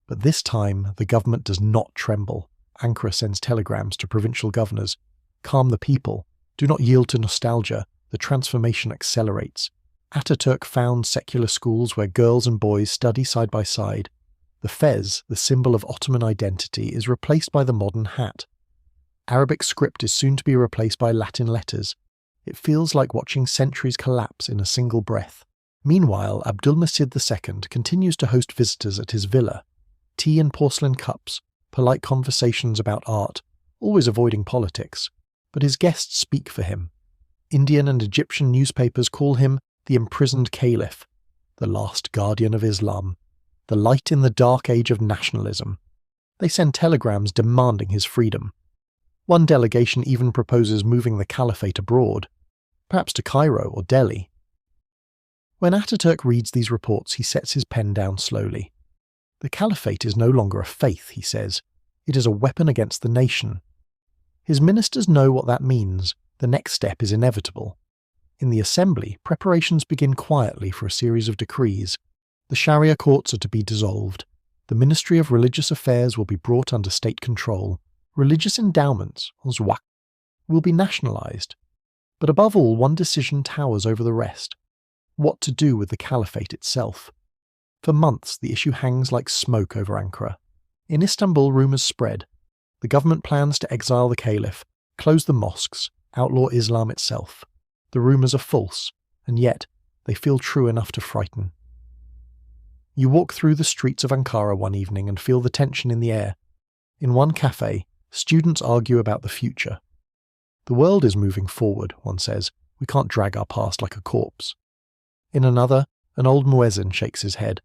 But this time, the government does not tremble. Ankara sends telegrams to provincial governors. "Calm the people. Do not yield to nostalgia. The transformation accelerates." Atatürk founds secular schools where girls and boys study side by side. The fez, the symbol of Ottoman identity, is replaced by the modern hat. Arabic script is soon to be replaced by Latin letters. It feels like watching centuries collapse in a single breath. Meanwhile, Abdülmecid II continues to host visitors at his villa. Tea in porcelain cups, polite conversations about art, always avoiding politics. But his guests speak for him. Indian and Egyptian newspapers call him the imprisoned caliph, the last guardian of Islam, the light in the dark age of nationalism. They send telegrams demanding his freedom. One delegation even proposes moving the caliphate abroad, perhaps to Cairo or Delhi. When Atatürk reads these reports, he sets his pen down slowly. The caliphate is no longer a faith, he says. It is a weapon against the nation. His ministers know what that means. The next step is inevitable. In the assembly, preparations begin quietly for a series of decrees. The Sharia courts are to be dissolved. The Ministry of Religious Affairs will be brought under state control. Religious endowments, waqf, will be nationalised. But above all, one decision towers over the rest: what to do with the caliphate itself. For months, the issue hangs like smoke over Ankara. In Istanbul, rumours spread. The government plans to exile the caliph, close the mosques, outlaw Islam itself. The rumours are false, and yet they feel true enough to frighten. You walk through the streets of Ankara one evening and feel the tension in the air. In one cafe, students argue about the future. "The world is moving forward," one says. "We can't drag our past like a corpse." In another, an old muezzin shakes his head.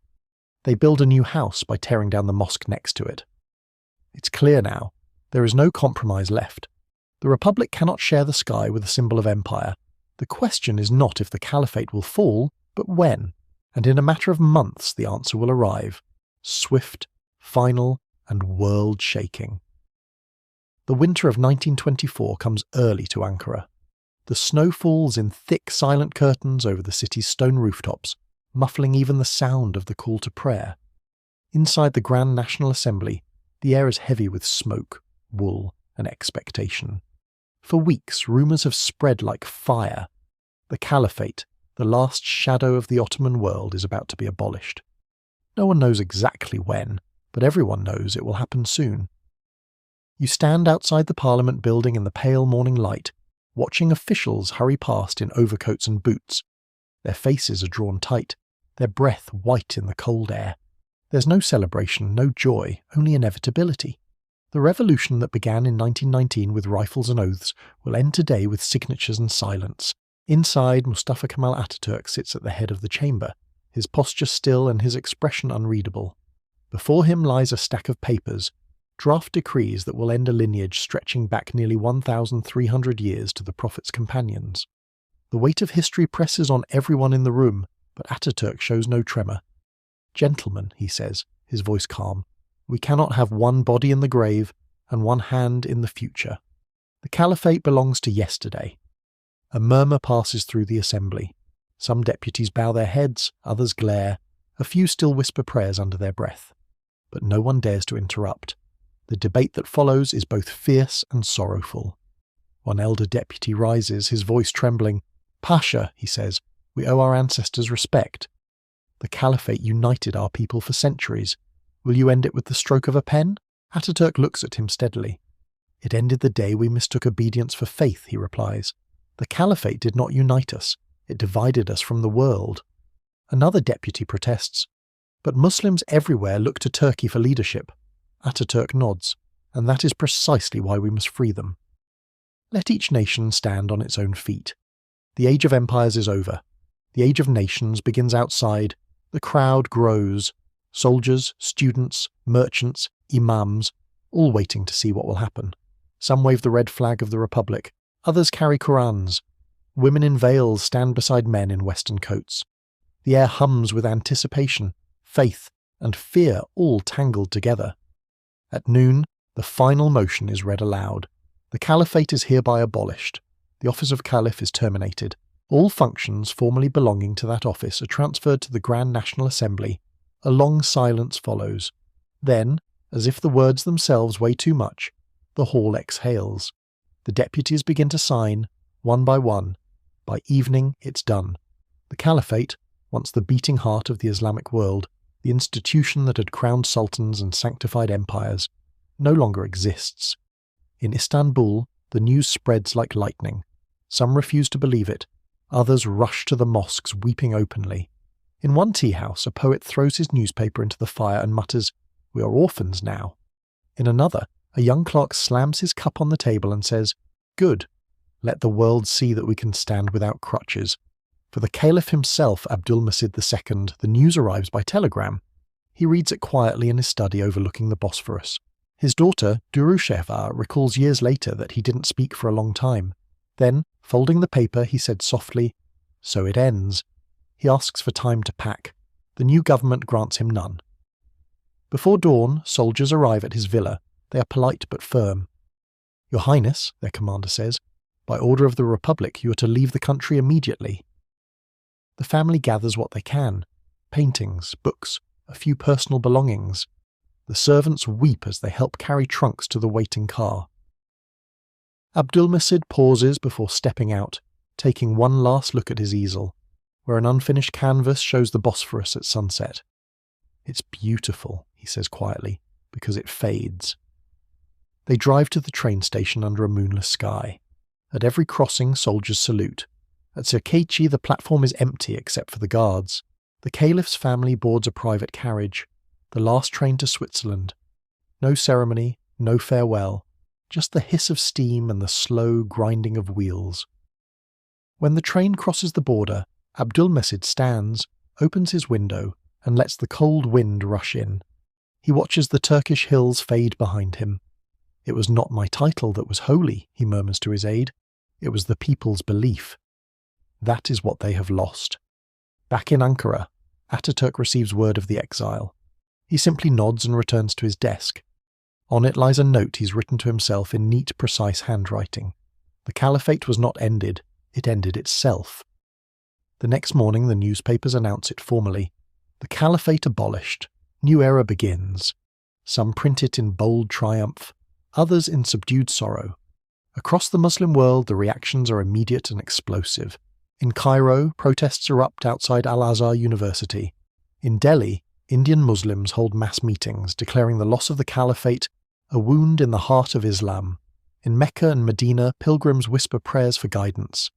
They build a new house by tearing down the mosque next to it. It's clear now. There is no compromise left. The Republic cannot share the sky with a symbol of empire. The question is not if the caliphate will fall, but when. And in a matter of months the answer will arrive. Swift, final, and world-shaking. The winter of 1924 comes early to Ankara. The snow falls in thick, silent curtains over the city's stone rooftops, muffling even the sound of the call to prayer. Inside the Grand National Assembly, the air is heavy with smoke, wool, and expectation. For weeks, rumours have spread like fire. The caliphate, the last shadow of the Ottoman world, is about to be abolished. No one knows exactly when, but everyone knows it will happen soon. You stand outside the Parliament building in the pale morning light, watching officials hurry past in overcoats and boots. Their faces are drawn tight, their breath white in the cold air. There's no celebration, no joy, only inevitability. The revolution that began in 1919 with rifles and oaths will end today with signatures and silence. Inside, Mustafa Kemal Atatürk sits at the head of the chamber, his posture still and his expression unreadable. Before him lies a stack of papers, draft decrees that will end a lineage stretching back nearly 1,300 years to the Prophet's companions. The weight of history presses on everyone in the room, but Atatürk shows no tremor. "Gentlemen," he says, his voice calm, "we cannot have one body in the grave and one hand in the future. The Caliphate belongs to yesterday." A murmur passes through the assembly. Some deputies bow their heads, others glare, a few still whisper prayers under their breath. But no one dares to interrupt. The debate that follows is both fierce and sorrowful. One elder deputy rises, his voice trembling. "Pasha," he says, "we owe our ancestors respect. The Caliphate united our people for centuries. Will you end it with the stroke of a pen?" Atatürk looks at him steadily. "It ended the day we mistook obedience for faith," he replies. "The Caliphate did not unite us. It divided us from the world." Another deputy protests. "But Muslims everywhere look to Turkey for leadership." Atatürk nods, "and that is precisely why we must free them." Let each nation stand on its own feet. The age of empires is over. The age of nations begins outside. The crowd grows. Soldiers, students, merchants, imams, all waiting to see what will happen. Some wave the red flag of the Republic. Others carry Qurans. Women in veils stand beside men in western coats. The air hums with anticipation, faith, and fear all tangled together. At noon, the final motion is read aloud. The Caliphate is hereby abolished. The office of Caliph is terminated. All functions formerly belonging to that office are transferred to the Grand National Assembly. A long silence follows. Then, as if the words themselves weigh too much, the hall exhales. The deputies begin to sign, one by one. By evening, it's done. The Caliphate, once the beating heart of the Islamic world, the institution that had crowned sultans and sanctified empires, no longer exists. In Istanbul, the news spreads like lightning. Some refuse to believe it. Others rush to the mosques weeping openly. In one tea house, a poet throws his newspaper into the fire and mutters, "We are orphans now." In another, a young clerk slams his cup on the table and says, "Good. Let the world see that we can stand without crutches." For the Caliph himself, Abdülmecid II, the news arrives by telegram. He reads it quietly in his study overlooking the Bosphorus. His daughter, Duruşehvar, recalls years later that he didn't speak for a long time. Then, folding the paper, he said softly, "So it ends." He asks for time to pack. The new government grants him none. Before dawn, soldiers arrive at his villa. They are polite but firm. "Your Highness," their commander says, "by order of the Republic you are to leave the country immediately." The family gathers what they can: paintings, books, a few personal belongings. The servants weep as they help carry trunks to the waiting car. Abdülmecid pauses before stepping out, taking one last look at his easel, where an unfinished canvas shows the Bosphorus at sunset. "It's beautiful," he says quietly, "because it fades." They drive to the train station under a moonless sky. At every crossing, soldiers salute. At Sirkeci, the platform is empty except for the guards. The Caliph's family boards a private carriage, the last train to Switzerland. No ceremony, no farewell, just the hiss of steam and the slow grinding of wheels. When the train crosses the border, Abdülmecid stands, opens his window, and lets the cold wind rush in. He watches the Turkish hills fade behind him. "It was not my title that was holy," he murmurs to his aide. "It was the people's belief." That is what they have lost. Back in Ankara, Atatürk receives word of the exile. He simply nods and returns to his desk. On it lies a note he's written to himself in neat, precise handwriting. The Caliphate was not ended, it ended itself. The next morning the newspapers announce it formally. The Caliphate abolished. New era begins. Some print it in bold triumph, others in subdued sorrow. Across the Muslim world the reactions are immediate and explosive. In Cairo, protests erupt outside Al-Azhar University. In Delhi, Indian Muslims hold mass meetings declaring the loss of the Caliphate a wound in the heart of Islam. In Mecca and Medina, pilgrims whisper prayers for guidance.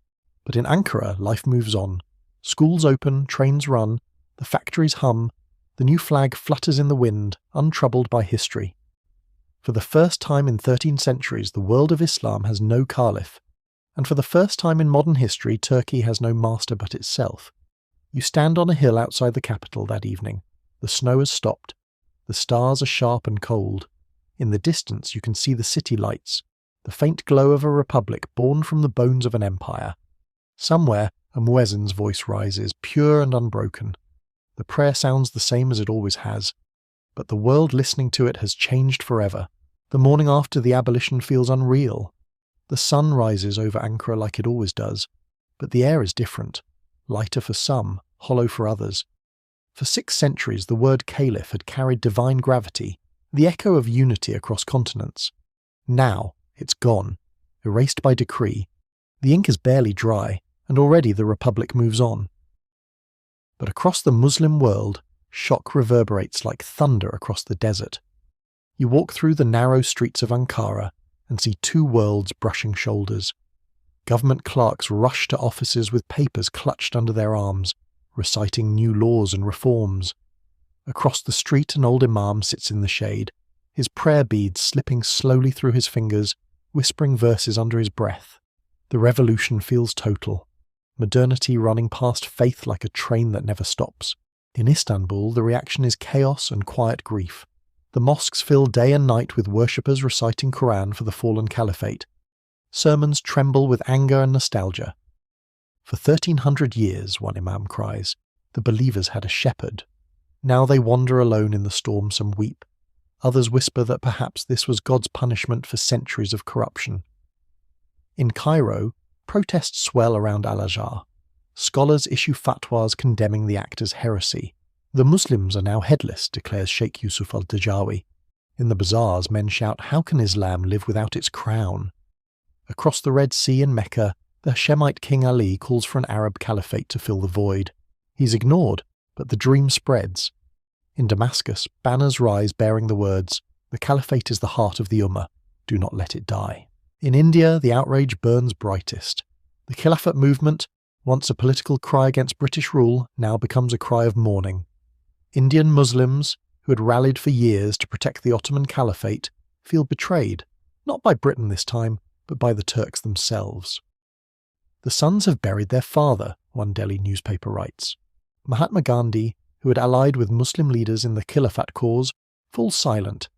But in Ankara, life moves on. Schools open, trains run, the factories hum, the new flag flutters in the wind, untroubled by history. For the first time in 13 centuries, the world of Islam has no caliph. And for the first time in modern history, Turkey has no master but itself. You stand on a hill outside the capital that evening. The snow has stopped. The stars are sharp and cold. In the distance you can see the city lights, the faint glow of a republic born from the bones of an empire. Somewhere a muezzin's voice rises, pure and unbroken. The prayer sounds the same as it always has, but the world listening to it has changed forever. The morning after the abolition feels unreal. The sun rises over Ankara like it always does, but the air is different, lighter for some, hollow for others. For 6 centuries the word caliph had carried divine gravity, the echo of unity across continents. Now it's gone, erased by decree. The ink is barely dry, and already the republic moves on. But across the Muslim world, shock reverberates like thunder across the desert. You walk through the narrow streets of Ankara and see 2 worlds brushing shoulders. Government clerks rush to offices with papers clutched under their arms, reciting new laws and reforms. Across the street an old imam sits in the shade, his prayer beads slipping slowly through his fingers, whispering verses under his breath. The revolution feels total, modernity running past faith like a train that never stops. In Istanbul, the reaction is chaos and quiet grief. The mosques fill day and night with worshippers reciting Quran for the fallen caliphate. Sermons tremble with anger and nostalgia. For 1300 years, one imam cries, the believers had a shepherd. Now they wander alone in the storm, some weep. Others whisper that perhaps this was God's punishment for centuries of corruption. In Cairo, protests swell around Al-Azhar. Scholars issue fatwas condemning the act as heresy. The Muslims are now headless, declares Sheikh Yusuf al-Dajawi. In the bazaars, men shout, how can Islam live without its crown? Across the Red Sea in Mecca, the Hashemite King Ali calls for an Arab caliphate to fill the void. He's ignored, but the dream spreads. In Damascus, banners rise bearing the words, the caliphate is the heart of the Ummah, do not let it die. In India, the outrage burns brightest. The Khilafat movement, once a political cry against British rule, now becomes a cry of mourning. Indian Muslims, who had rallied for years to protect the Ottoman Caliphate, feel betrayed, not by Britain this time, but by the Turks themselves. The sons have buried their father, one Delhi newspaper writes. Mahatma Gandhi, who had allied with Muslim leaders in the Khilafat cause, falls silent.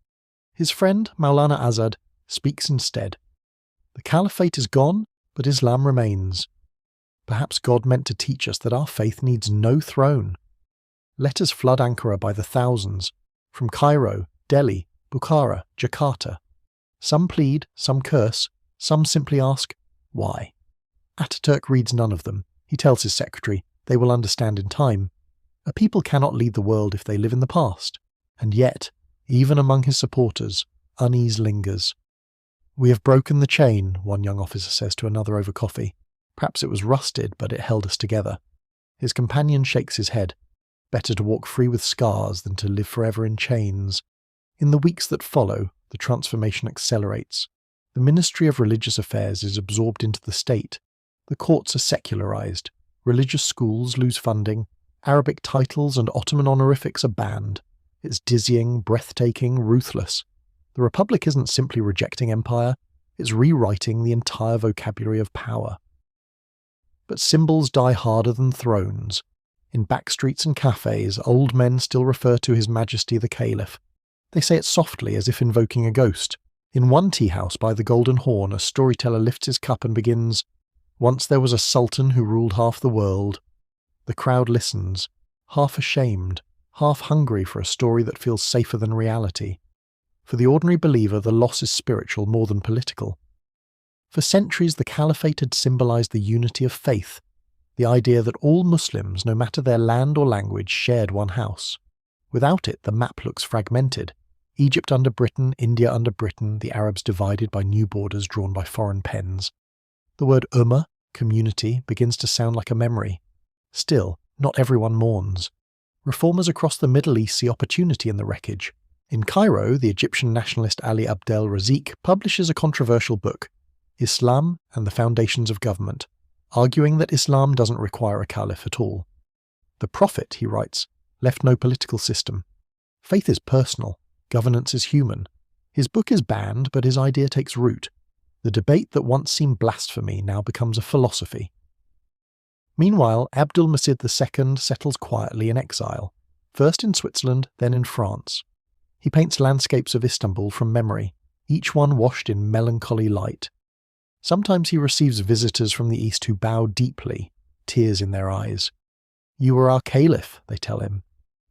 His friend, Maulana Azad, speaks instead. The Caliphate is gone, but Islam remains. Perhaps God meant to teach us that our faith needs no throne. Letters flood Ankara by the thousands, from Cairo, Delhi, Bukhara, Jakarta. Some plead, some curse, some simply ask, why? Ataturk reads none of them. He tells his secretary, they will understand in time. A people cannot lead the world if they live in the past. And yet, even among his supporters, unease lingers. We have broken the chain, one young officer says to another over coffee. Perhaps it was rusted, but it held us together. His companion shakes his head. Better to walk free with scars than to live forever in chains. In the weeks that follow, the transformation accelerates. The Ministry of Religious Affairs is absorbed into the state. The courts are secularized. Religious schools lose funding. Arabic titles and Ottoman honorifics are banned. It's dizzying, breathtaking, ruthless. The Republic isn't simply rejecting empire, it's rewriting the entire vocabulary of power. But symbols die harder than thrones. In backstreets and cafes, old men still refer to His Majesty the Caliph. They say it softly, as if invoking a ghost. In one tea house by the Golden Horn, a storyteller lifts his cup and begins, once there was a sultan who ruled half the world. The crowd listens, half ashamed, half hungry for a story that feels safer than reality. For the ordinary believer, the loss is spiritual more than political. For centuries, the Caliphate had symbolized the unity of faith, the idea that all Muslims, no matter their land or language, shared one house. Without it, the map looks fragmented. Egypt under Britain, India under Britain, the Arabs divided by new borders drawn by foreign pens. The word ummah, community, begins to sound like a memory. Still, not everyone mourns. Reformers across the Middle East see opportunity in the wreckage. In Cairo, the Egyptian nationalist Ali Abdel Razik publishes a controversial book, Islam and the Foundations of Government, arguing that Islam doesn't require a caliph at all. The Prophet, he writes, left no political system. Faith is personal, governance is human. His book is banned, but his idea takes root. The debate that once seemed blasphemy now becomes a philosophy. Meanwhile, Abdul Majid II settles quietly in exile, first in Switzerland, then in France. He paints landscapes of Istanbul from memory, each one washed in melancholy light. Sometimes he receives visitors from the East who bow deeply, tears in their eyes. "You were our caliph," they tell him.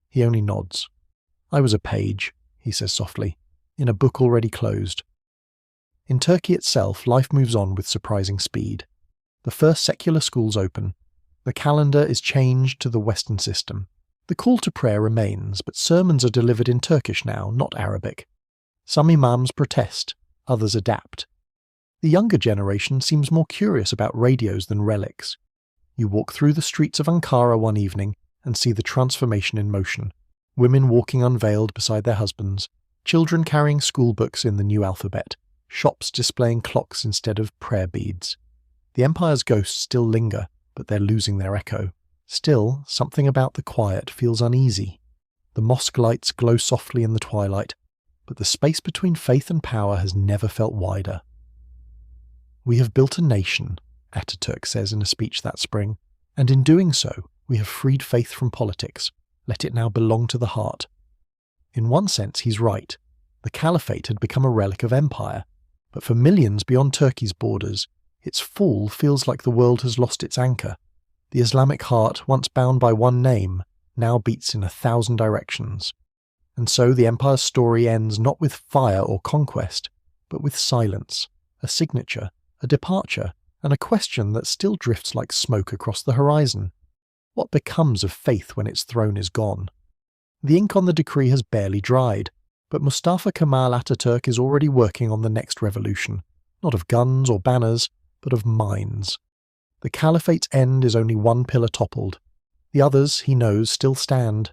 He only nods. "I was a page," he says softly, "in a book already closed." In Turkey itself, life moves on with surprising speed. The first secular schools open. The calendar is changed to the Western system. The call to prayer remains, but sermons are delivered in Turkish now, not Arabic. Some imams protest, others adapt. The younger generation seems more curious about radios than relics. You walk through the streets of Ankara one evening and see the transformation in motion. Women walking unveiled beside their husbands, children carrying school books in the new alphabet, shops displaying clocks instead of prayer beads. The empire's ghosts still linger, but they're losing their echo. Still, something about the quiet feels uneasy. The mosque lights glow softly in the twilight, but the space between faith and power has never felt wider. "We have built a nation," Atatürk says in a speech that spring, "and in doing so, we have freed faith from politics. Let it now belong to the heart." In one sense, he's right. The caliphate had become a relic of empire, but for millions beyond Turkey's borders, its fall feels like the world has lost its anchor. The Islamic heart, once bound by one name, now beats in 1,000 directions. And so the empire's story ends not with fire or conquest, but with silence, a signature, a departure, and a question that still drifts like smoke across the horizon. What becomes of faith when its throne is gone? The ink on the decree has barely dried, but Mustafa Kemal Atatürk is already working on the next revolution, not of guns or banners, but of minds. The caliphate's end is only one pillar toppled. The others, he knows, still stand.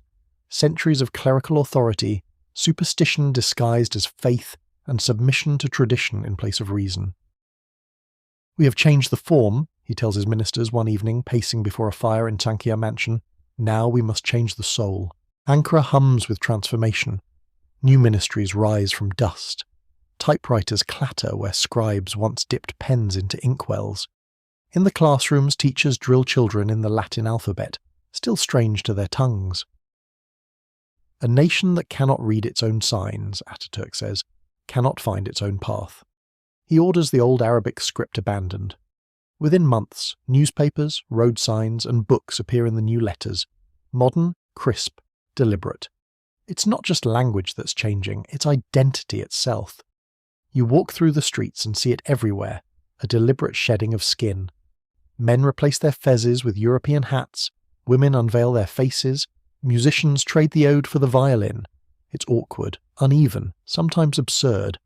Centuries of clerical authority, superstition disguised as faith, and submission to tradition in place of reason. "We have changed the form," he tells his ministers one evening, pacing before a fire in Tankya mansion. "Now we must change the soul." Ankara hums with transformation. New ministries rise from dust. Typewriters clatter where scribes once dipped pens into inkwells. In the classrooms, teachers drill children in the Latin alphabet, still strange to their tongues. A nation that cannot read its own signs, Atatürk says, cannot find its own path. He orders the old Arabic script abandoned. Within months, newspapers, road signs, and books appear in the new letters, modern, crisp, deliberate. It's not just language that's changing, it's identity itself. You walk through the streets and see it everywhere, a deliberate shedding of skin. Men replace their fezzes with European hats, women unveil their faces, musicians trade the ode for the violin. It's awkward, uneven, sometimes absurd.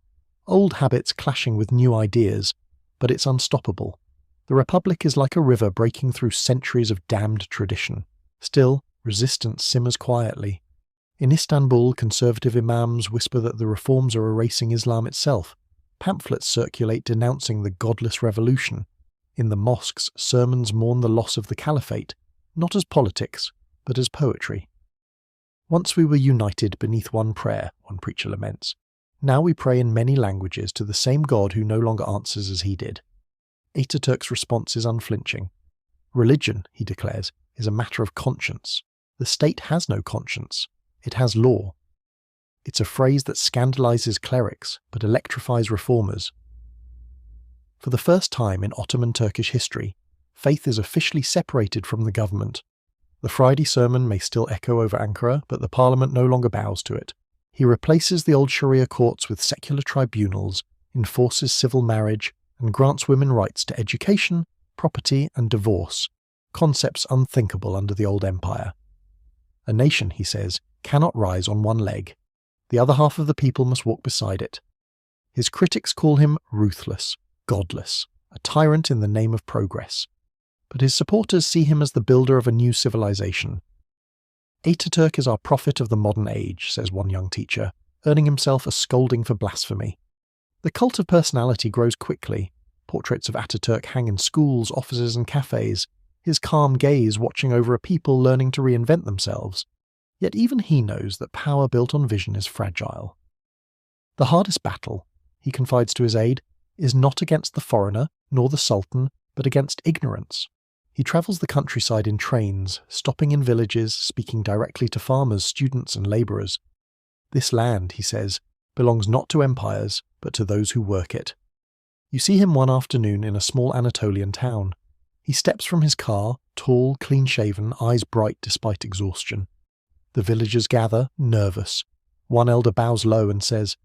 Old habits clashing with new ideas, but it's unstoppable. The Republic is like a river breaking through centuries of damned tradition. Still, resistance simmers quietly. In Istanbul, conservative imams whisper that the reforms are erasing Islam itself. Pamphlets circulate denouncing the godless revolution. In the mosques, sermons mourn the loss of the caliphate, not as politics, but as poetry. "Once we were united beneath one prayer," one preacher laments. "Now we pray in many languages to the same God who no longer answers as he did." Atatürk's response is unflinching. "Religion," he declares, "is a matter of conscience. The state has no conscience. It has law." It's a phrase that scandalizes clerics, but electrifies reformers. For the first time in Ottoman Turkish history, faith is officially separated from the government. The Friday sermon may still echo over Ankara, but the parliament no longer bows to it. He replaces the old Sharia courts with secular tribunals, enforces civil marriage, and grants women rights to education, property, and divorce, concepts unthinkable under the old empire. A nation, he says, cannot rise on one leg. The other half of the people must walk beside it. His critics call him ruthless, godless, a tyrant in the name of progress. But his supporters see him as the builder of a new civilization. "Atatürk is our prophet of the modern age," says one young teacher, earning himself a scolding for blasphemy. The cult of personality grows quickly. Portraits of Ataturk hang in schools, offices and cafes, his calm gaze watching over a people learning to reinvent themselves. Yet even he knows that power built on vision is fragile. The hardest battle, he confides to his aide, is not against the foreigner nor the sultan, but against ignorance. He travels the countryside in trains, stopping in villages, speaking directly to farmers, students and labourers. This land, he says, belongs not to empires, but to those who work it. You see him one afternoon in a small Anatolian town. He steps from his car, tall, clean-shaven, eyes bright despite exhaustion. The villagers gather, nervous. One elder bows low and says,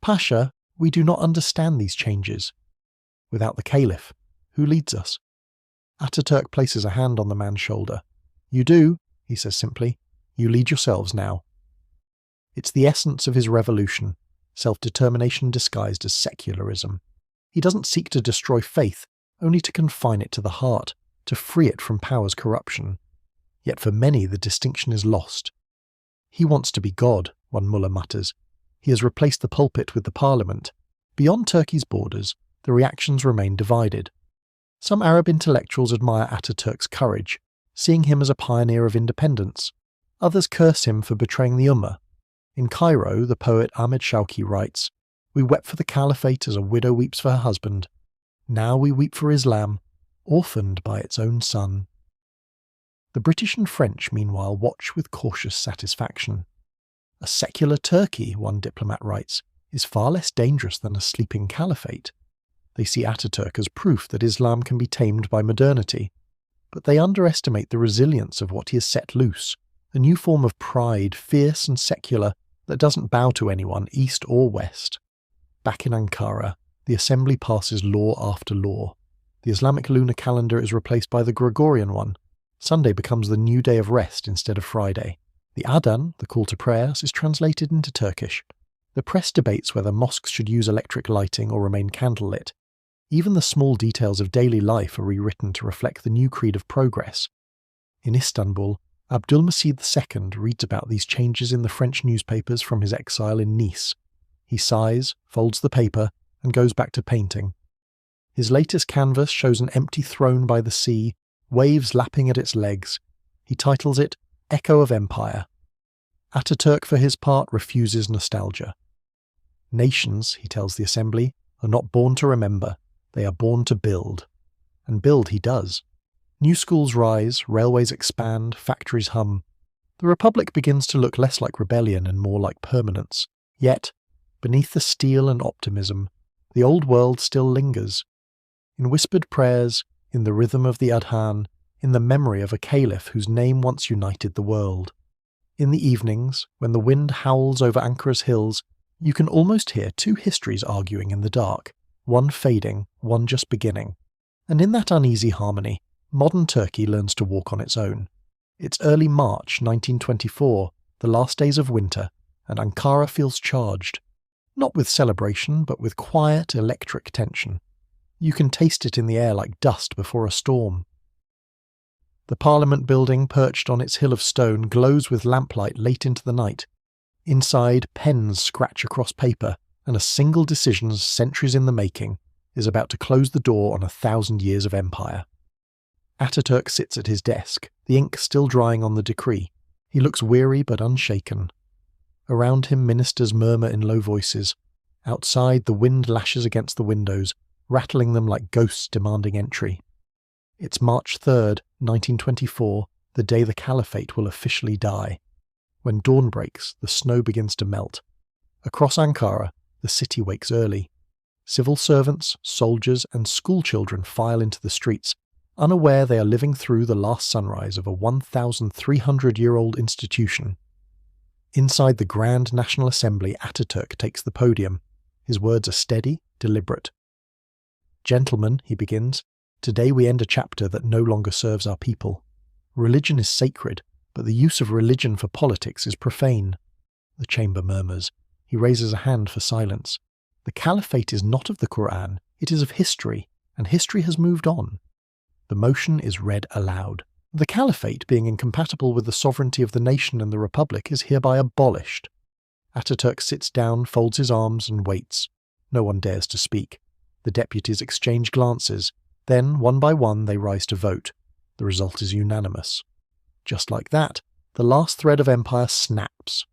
"Pasha, we do not understand these changes." Without the caliph, who leads us? Ataturk places a hand on the man's shoulder. "You do," he says simply. "You lead yourselves now." It's the essence of his revolution, self-determination disguised as secularism. He doesn't seek to destroy faith, only to confine it to the heart, to free it from power's corruption. Yet for many the distinction is lost. He wants to be God, one mullah mutters. He has replaced the pulpit with the parliament. Beyond Turkey's borders, the reactions remain divided. Some Arab intellectuals admire Ataturk's courage, seeing him as a pioneer of independence. Others curse him for betraying the Ummah. In Cairo, the poet Ahmed Shawki writes, "We wept for the Caliphate as a widow weeps for her husband. Now we weep for Islam, orphaned by its own son." The British and French, meanwhile, watch with cautious satisfaction. A secular Turkey, one diplomat writes, is far less dangerous than a sleeping caliphate. They see Ataturk as proof that Islam can be tamed by modernity, but they underestimate the resilience of what he has set loose, a new form of pride, fierce and secular, that doesn't bow to anyone, east or west. Back in Ankara, the assembly passes law after law. The Islamic lunar calendar is replaced by the Gregorian one. Sunday becomes the new day of rest instead of Friday. The Adhan, the call to prayers, is translated into Turkish. The press debates whether mosques should use electric lighting or remain candlelit. Even the small details of daily life are rewritten to reflect the new creed of progress. In Istanbul, Abdülmecid II reads about these changes in the French newspapers from his exile in Nice. He sighs, folds the paper, and goes back to painting. His latest canvas shows an empty throne by the sea, waves lapping at its legs. He titles it Echo of Empire. Ataturk, for his part, refuses nostalgia. Nations, he tells the assembly, are not born to remember, they are born to build. And build he does. New schools rise, railways expand, factories hum. The Republic begins to look less like rebellion and more like permanence. Yet, beneath the steel and optimism, the old world still lingers. In whispered prayers, in the rhythm of the Adhan, in the memory of a caliph whose name once united the world. In the evenings, when the wind howls over Ankara's hills, you can almost hear two histories arguing in the dark, one fading, one just beginning. And in that uneasy harmony, modern Turkey learns to walk on its own. It's early March 1924, the last days of winter, and Ankara feels charged. Not with celebration, but with quiet, electric tension. You can taste it in the air like dust before a storm. The Parliament building, perched on its hill of stone, glows with lamplight late into the night. Inside, pens scratch across paper, and a single decision, centuries in the making, is about to close the door on 1,000 years of empire. Ataturk sits at his desk, the ink still drying on the decree. He looks weary but unshaken. Around him ministers murmur in low voices. Outside, the wind lashes against the windows, rattling them like ghosts demanding entry. It's March 3rd, 1924, the day the Caliphate will officially die. When dawn breaks, the snow begins to melt. Across Ankara, the city wakes early. Civil servants, soldiers, and schoolchildren file into the streets, unaware they are living through the last sunrise of a 1,300-year-old institution. Inside the Grand National Assembly, Ataturk takes the podium. His words are steady, deliberate. "Gentlemen," he begins, "today we end a chapter that no longer serves our people. Religion is sacred, but the use of religion for politics is profane." The chamber murmurs. He raises a hand for silence. The Caliphate is not of the Quran, it is of history, and history has moved on. The motion is read aloud. The Caliphate, being incompatible with the sovereignty of the nation and the Republic, is hereby abolished. Ataturk sits down, folds his arms, and waits. No one dares to speak. The deputies exchange glances. Then, one by one, they rise to vote. The result is unanimous. Just like that, the last thread of empire snaps.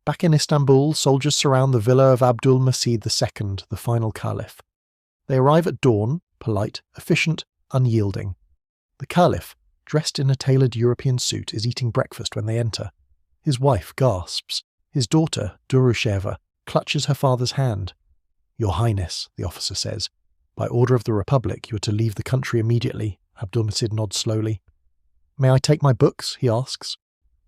Back in Istanbul, soldiers surround the villa of Abdülmecid II, the final caliph. They arrive at dawn, polite, efficient, unyielding. The caliph, dressed in a tailored European suit, is eating breakfast when they enter. His wife gasps. His daughter, Durusheva, clutches her father's hand. "Your Highness," the officer says. "By order of the Republic, you are to leave the country immediately." Abdülmecid nods slowly. "May I take my books?" he asks.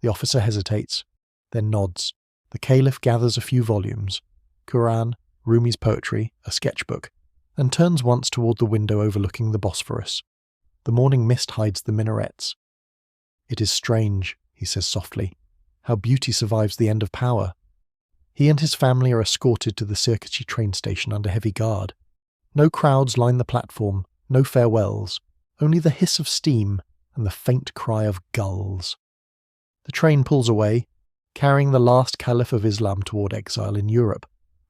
The officer hesitates, then nods. The caliph gathers a few volumes, Quran, Rumi's poetry, a sketchbook, and turns once toward the window overlooking the Bosphorus. The morning mist hides the minarets. "It is strange," he says softly, "how beauty survives the end of power." He and his family are escorted to the Sirkeci train station under heavy guard. No crowds line the platform, no farewells, only the hiss of steam and the faint cry of gulls. The train pulls away, carrying the last caliph of Islam toward exile in Europe.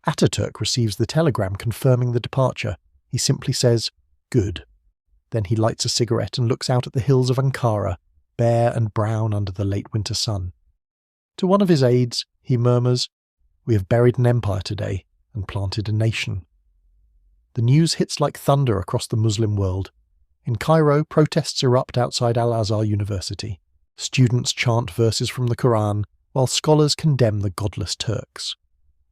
Ataturk receives the telegram confirming the departure. He simply says, "Good." Then he lights a cigarette and looks out at the hills of Ankara, bare and brown under the late winter sun. To one of his aides, he murmurs, "We have buried an empire today and planted a nation." The news hits like thunder across the Muslim world. In Cairo, protests erupt outside Al-Azhar University. Students chant verses from the Quran, while scholars condemn the godless Turks.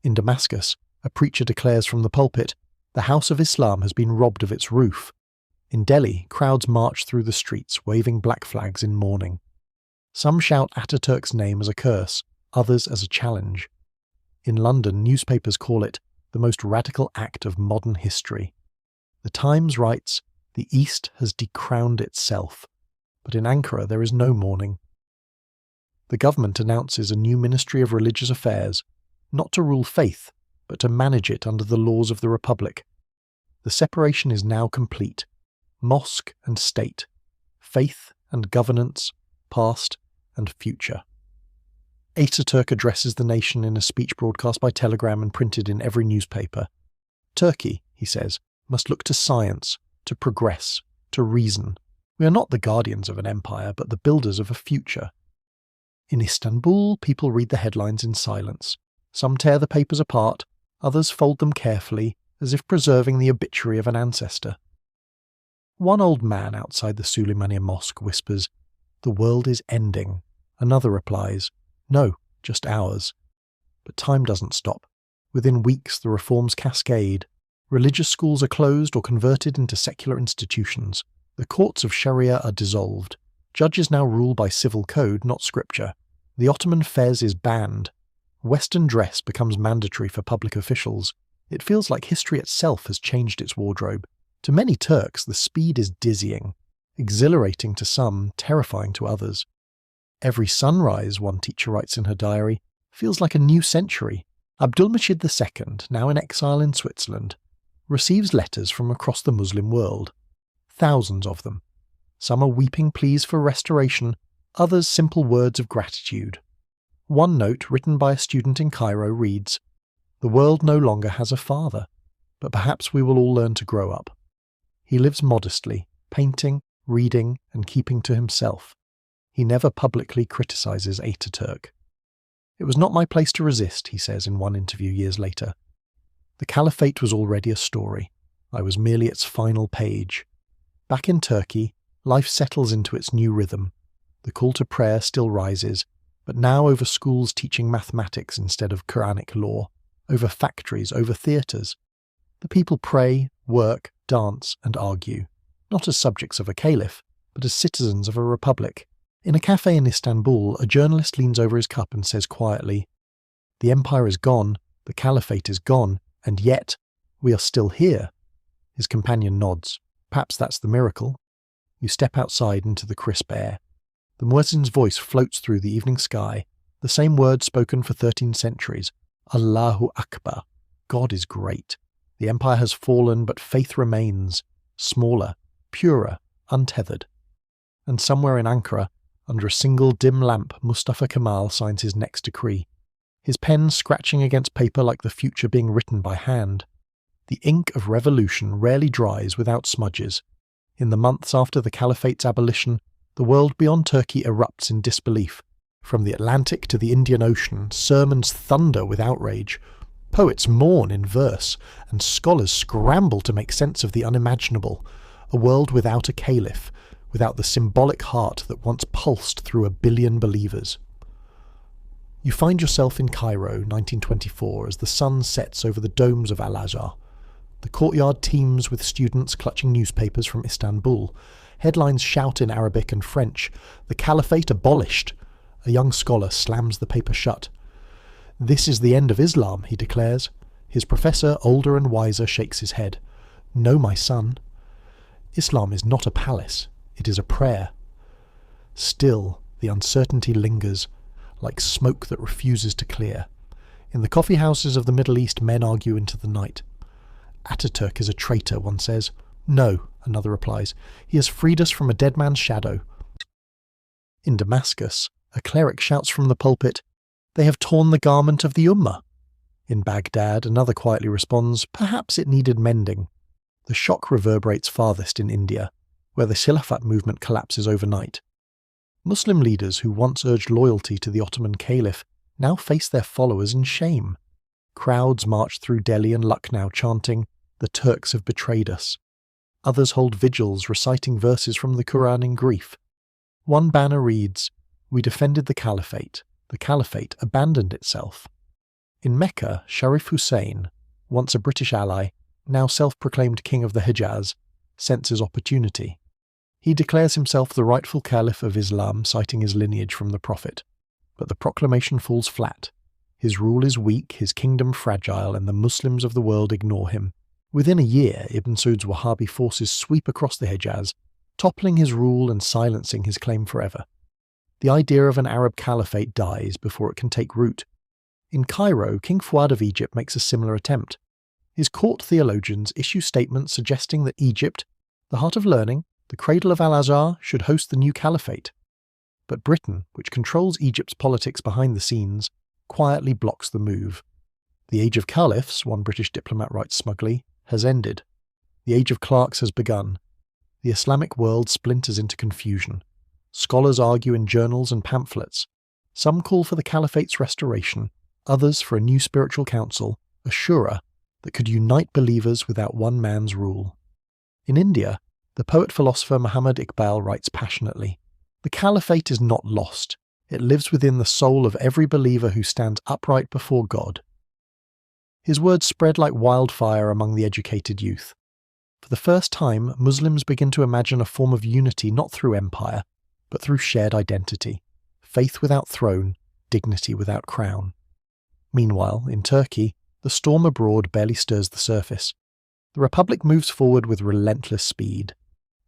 In Damascus, a preacher declares from the pulpit, "The house of Islam has been robbed of its roof." In Delhi, crowds march through the streets, waving black flags in mourning. Some shout Ataturk's name as a curse, others as a challenge. In London, newspapers call it the most radical act of modern history. The Times writes, "The East has decrowned itself." But in Ankara there is no mourning. The government announces a new Ministry of Religious Affairs, not to rule faith, but to manage it under the laws of the Republic. The separation is now complete. Mosque and state, faith and governance, past and future. Ataturk addresses the nation in a speech broadcast by telegram and printed in every newspaper. Turkey, he says, must look to science, to progress, to reason. We are not the guardians of an empire, but the builders of a future. In Istanbul, people read the headlines in silence. Some tear the papers apart, others fold them carefully, as if preserving the obituary of an ancestor. One old man outside the Süleymaniye Mosque whispers, "The world is ending." Another replies, "No, just ours." But time doesn't stop. Within weeks, the reforms cascade. Religious schools are closed or converted into secular institutions. The courts of Sharia are dissolved. Judges now rule by civil code, not scripture. The Ottoman fez is banned. Western dress becomes mandatory for public officials. It feels like history itself has changed its wardrobe. To many Turks, the speed is dizzying, exhilarating to some, terrifying to others. Every sunrise, one teacher writes in her diary, feels like a new century. Abdülmecid II, now in exile in Switzerland, receives letters from across the Muslim world. Thousands of them. Some are weeping pleas for restoration, others simple words of gratitude. One note written by a student in Cairo reads, "The world no longer has a father, but perhaps we will all learn to grow up." He lives modestly, painting, reading, and keeping to himself. He never publicly criticizes Ataturk. "It was not my place to resist," he says in one interview years later. "The Caliphate was already a story. I was merely its final page." Back in Turkey, life settles into its new rhythm. The call to prayer still rises, but now over schools teaching mathematics instead of Quranic law, over factories, over theatres. The people pray, work, dance, and argue, not as subjects of a caliph, but as citizens of a republic. In a cafe in Istanbul, a journalist leans over his cup and says quietly, "The empire is gone, the caliphate is gone, and yet we are still here." His companion nods. Perhaps that's the miracle. You step outside into the crisp air. The muezzin's voice floats through the evening sky, the same words spoken for 13 centuries. Allahu Akbar. God is great. The empire has fallen, but faith remains, smaller, purer, untethered. And somewhere in Ankara, under a single dim lamp, Mustafa Kemal signs his next decree. his pen scratching against paper like the future being written by hand. The ink of revolution rarely dries without smudges. In the months after the Caliphate's abolition, the world beyond Turkey erupts in disbelief. From the Atlantic to the Indian Ocean, sermons thunder with outrage. Poets mourn in verse, and scholars scramble to make sense of the unimaginable. A world without a caliph, without the symbolic heart that once pulsed through 1 billion believers. You find yourself in Cairo, 1924, as the sun sets over the domes of Al-Azhar. The courtyard teems with students clutching newspapers from Istanbul. Headlines shout in Arabic and French, "The Caliphate abolished!" A young scholar slams the paper shut. "This is the end of Islam," he declares. His professor, older and wiser, shakes his head. "No, my son. Islam is not a palace. It is a prayer." Still, the uncertainty lingers, like smoke that refuses to clear. In the coffee houses of the Middle East, men argue into the night. "Atatürk is a traitor," one says. "No," another replies. "He has freed us from a dead man's shadow." In Damascus, a cleric shouts from the pulpit, "They have torn the garment of the Ummah." In Baghdad, another quietly responds, "Perhaps it needed mending." The shock reverberates farthest in India, where the Khilafat movement collapses overnight. Muslim leaders who once urged loyalty to the Ottoman Caliph now face their followers in shame. Crowds march through Delhi and Lucknow chanting, "The Turks have betrayed us." Others hold vigils reciting verses from the Quran in grief. One banner reads, "We defended the Caliphate. The Caliphate abandoned itself." In Mecca, Sharif Hussein, once a British ally, now self-proclaimed king of the Hejaz, senses opportunity. He declares himself the rightful caliph of Islam, citing his lineage from the Prophet. But the proclamation falls flat. His rule is weak, his kingdom fragile, and the Muslims of the world ignore him. Within a year, Ibn Saud's Wahhabi forces sweep across the Hejaz, toppling his rule and silencing his claim forever. The idea of an Arab caliphate dies before it can take root. In Cairo, King Fuad of Egypt makes a similar attempt. His court theologians issue statements suggesting that Egypt, the heart of learning, the cradle of Al-Azhar, should host the new caliphate. But Britain, which controls Egypt's politics behind the scenes, quietly blocks the move. The age of caliphs, one British diplomat writes smugly, has ended. The age of clerks has begun. The Islamic world splinters into confusion. Scholars argue in journals and pamphlets. Some call for the caliphate's restoration, others for a new spiritual council, a shura, that could unite believers without one man's rule. In India, the poet-philosopher Muhammad Iqbal writes passionately, "The caliphate is not lost. It lives within the soul of every believer who stands upright before God." His words spread like wildfire among the educated youth. For the first time, Muslims begin to imagine a form of unity not through empire, but through shared identity, faith without throne, dignity without crown. Meanwhile, in Turkey, the storm abroad barely stirs the surface. The Republic moves forward with relentless speed.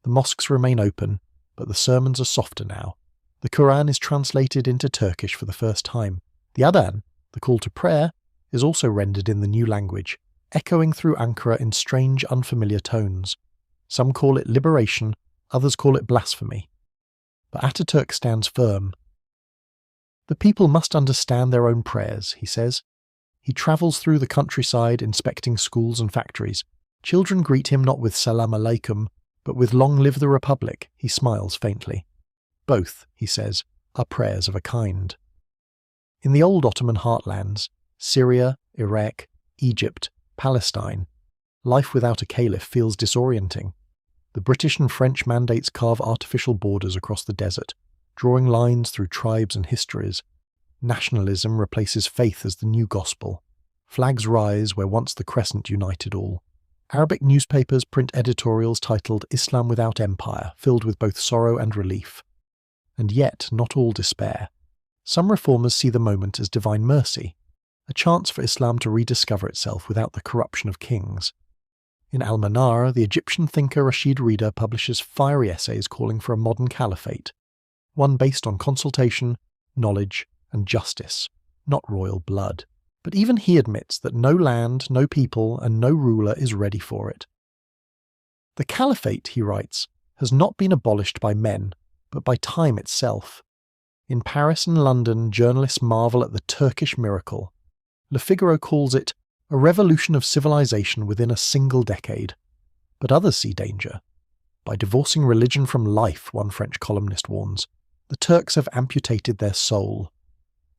The mosques remain open, but the sermons are softer now. The Quran is translated into Turkish for the first time. The Adhan, the call to prayer, is also rendered in the new language, echoing through Ankara in strange, unfamiliar tones. Some call it liberation, others call it blasphemy. But Atatürk stands firm. The people must understand their own prayers, he says. He travels through the countryside inspecting schools and factories. Children greet him not with salam alaikum, but with long live the Republic. He smiles faintly. Both, he says, are prayers of a kind. In the old Ottoman heartlands, Syria, Iraq, Egypt, Palestine, life without a caliph feels disorienting. The British and French mandates carve artificial borders across the desert, drawing lines through tribes and histories. Nationalism replaces faith as the new gospel. Flags rise where once the crescent united all. Arabic newspapers print editorials titled "Islam Without Empire," filled with both sorrow and relief. And yet, not all despair. Some reformers see the moment as divine mercy, a chance for Islam to rediscover itself without the corruption of kings. In Al-Manar, the Egyptian thinker Rashid Rida publishes fiery essays calling for a modern caliphate, one based on consultation, knowledge, and justice, not royal blood. But even he admits that no land, no people, and no ruler is ready for it. The caliphate, he writes, has not been abolished by men, but by time itself. In Paris and London, journalists marvel at the Turkish miracle. Le Figaro calls it a revolution of civilization within a single decade. But others see danger. By divorcing religion from life, one French columnist warns, the Turks have amputated their soul.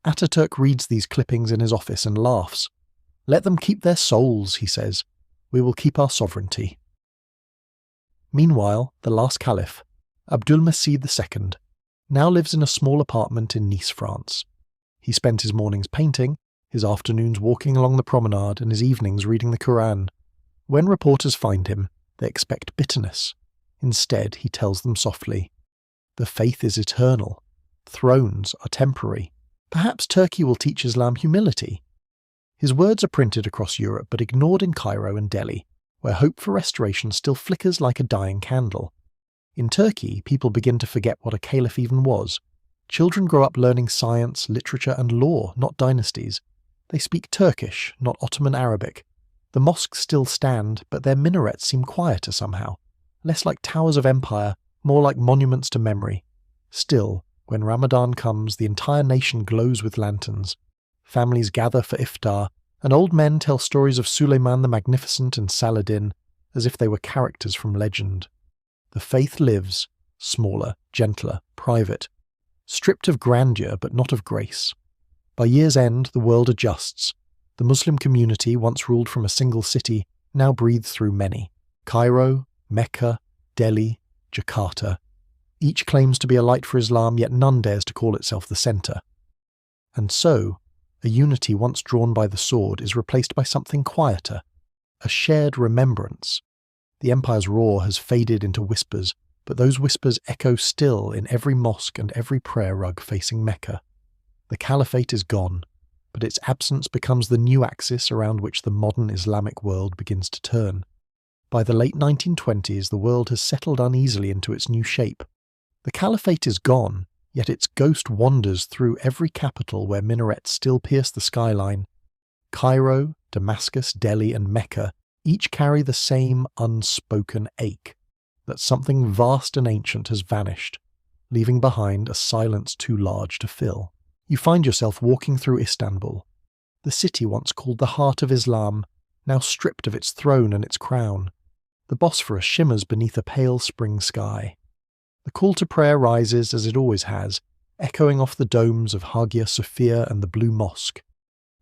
Atatürk reads these clippings in his office and laughs. Let them keep their souls, he says. We will keep our sovereignty. Meanwhile, the last caliph, Abdulmecid II, now lives in a small apartment in Nice, France. He spent his mornings painting, his afternoons walking along the promenade, and his evenings reading the Quran. When reporters find him, they expect bitterness. Instead, he tells them softly, "The faith is eternal. Thrones are temporary. Perhaps Turkey will teach Islam humility." His words are printed across Europe but ignored in Cairo and Delhi, where hope for restoration still flickers like a dying candle. In Turkey, people begin to forget what a caliph even was. Children grow up learning science, literature and law, not dynasties. They speak Turkish, not Ottoman Arabic. The mosques still stand, but their minarets seem quieter somehow. Less like towers of empire, more like monuments to memory. Still, when Ramadan comes, the entire nation glows with lanterns. Families gather for iftar, and old men tell stories of Suleiman the Magnificent and Saladin as if they were characters from legend. The faith lives, smaller, gentler, private, stripped of grandeur but not of grace. By year's end, the world adjusts. The Muslim community, once ruled from a single city, now breathes through many. Cairo, Mecca, Delhi, Jakarta. Each claims to be a light for Islam, yet none dares to call itself the centre. And so, a unity once drawn by the sword is replaced by something quieter, a shared remembrance. The empire's roar has faded into whispers, but those whispers echo still in every mosque and every prayer rug facing Mecca. The caliphate is gone, but its absence becomes the new axis around which the modern Islamic world begins to turn. By the late 1920s, the world has settled uneasily into its new shape. The caliphate is gone, yet its ghost wanders through every capital where minarets still pierce the skyline. Cairo, Damascus, Delhi and Mecca each carry the same unspoken ache, that something vast and ancient has vanished, leaving behind a silence too large to fill. You find yourself walking through Istanbul, the city once called the heart of Islam, now stripped of its throne and its crown. The Bosphorus shimmers beneath a pale spring sky. The call to prayer rises as it always has, echoing off the domes of Hagia Sophia and the Blue Mosque.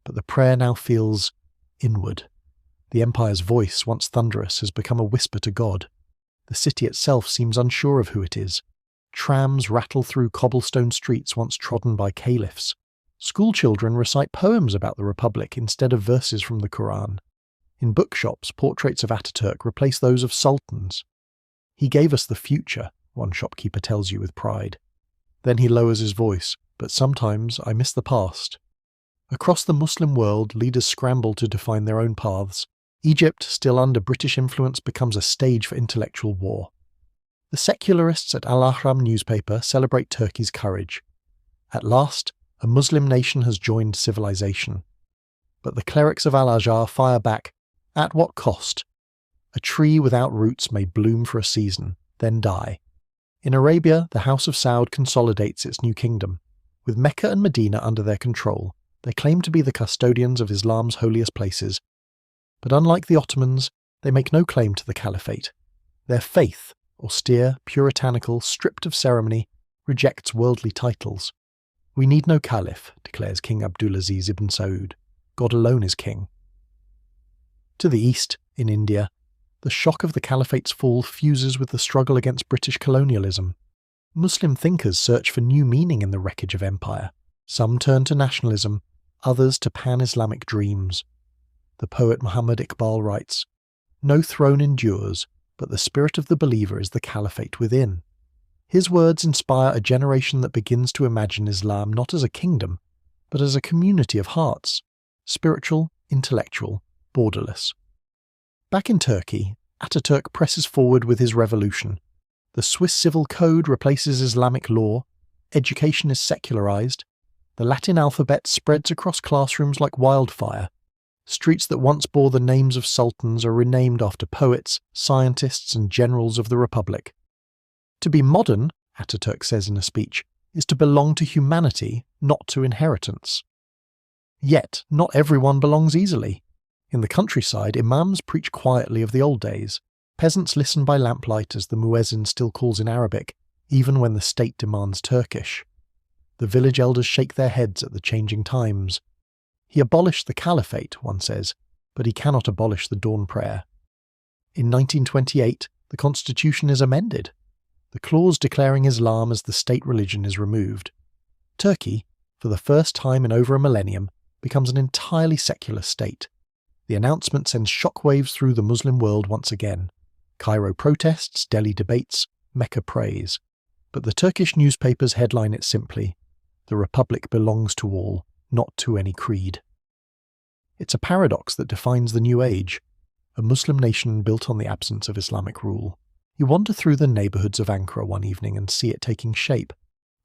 But the prayer now feels inward. The empire's voice, once thunderous, has become a whisper to God. The city itself seems unsure of who it is. Trams rattle through cobblestone streets once trodden by caliphs. Schoolchildren recite poems about the Republic instead of verses from the Quran. In bookshops, portraits of Atatürk replace those of sultans. "He gave us the future," one shopkeeper tells you with pride. Then he lowers his voice, "But sometimes I miss the past." Across the Muslim world, leaders scramble to define their own paths. Egypt, still under British influence, becomes a stage for intellectual war. The secularists at Al-Ahram newspaper celebrate Turkey's courage. At last, a Muslim nation has joined civilization. But the clerics of Al-Azhar fire back, at what cost? A tree without roots may bloom for a season, then die. In Arabia, the House of Saud consolidates its new kingdom. With Mecca and Medina under their control, they claim to be the custodians of Islam's holiest places. But unlike the Ottomans, they make no claim to the caliphate. Their faith, austere, puritanical, stripped of ceremony, rejects worldly titles. "We need no caliph," declares King Abdulaziz ibn Saud. "God alone is king." To the east, in India, the shock of the caliphate's fall fuses with the struggle against British colonialism. Muslim thinkers search for new meaning in the wreckage of empire. Some turn to nationalism, others to pan-Islamic dreams. The poet Muhammad Iqbal writes, "No throne endures, but the spirit of the believer is the caliphate within." His words inspire a generation that begins to imagine Islam not as a kingdom, but as a community of hearts, spiritual, intellectual, borderless. Back in Turkey, Atatürk presses forward with his revolution. The Swiss civil code replaces Islamic law, education is secularized, the Latin alphabet spreads across classrooms like wildfire. Streets that once bore the names of sultans are renamed after poets, scientists and generals of the Republic. To be modern, Atatürk says in a speech, is to belong to humanity, not to inheritance. Yet, not everyone belongs easily. In the countryside, imams preach quietly of the old days. Peasants listen by lamplight as the muezzin still calls in Arabic, even when the state demands Turkish. The village elders shake their heads at the changing times. He abolished the Caliphate, one says, but he cannot abolish the dawn prayer. In 1928, the constitution is amended. The clause declaring Islam as the state religion is removed. Turkey, for the first time in over a millennium, becomes an entirely secular state. The announcement sends shockwaves through the Muslim world once again. Cairo protests, Delhi debates, Mecca praise. But the Turkish newspapers headline it simply, "The Republic belongs to all, not to any creed." It's a paradox that defines the new age, a Muslim nation built on the absence of Islamic rule. You wander through the neighbourhoods of Ankara one evening and see it taking shape.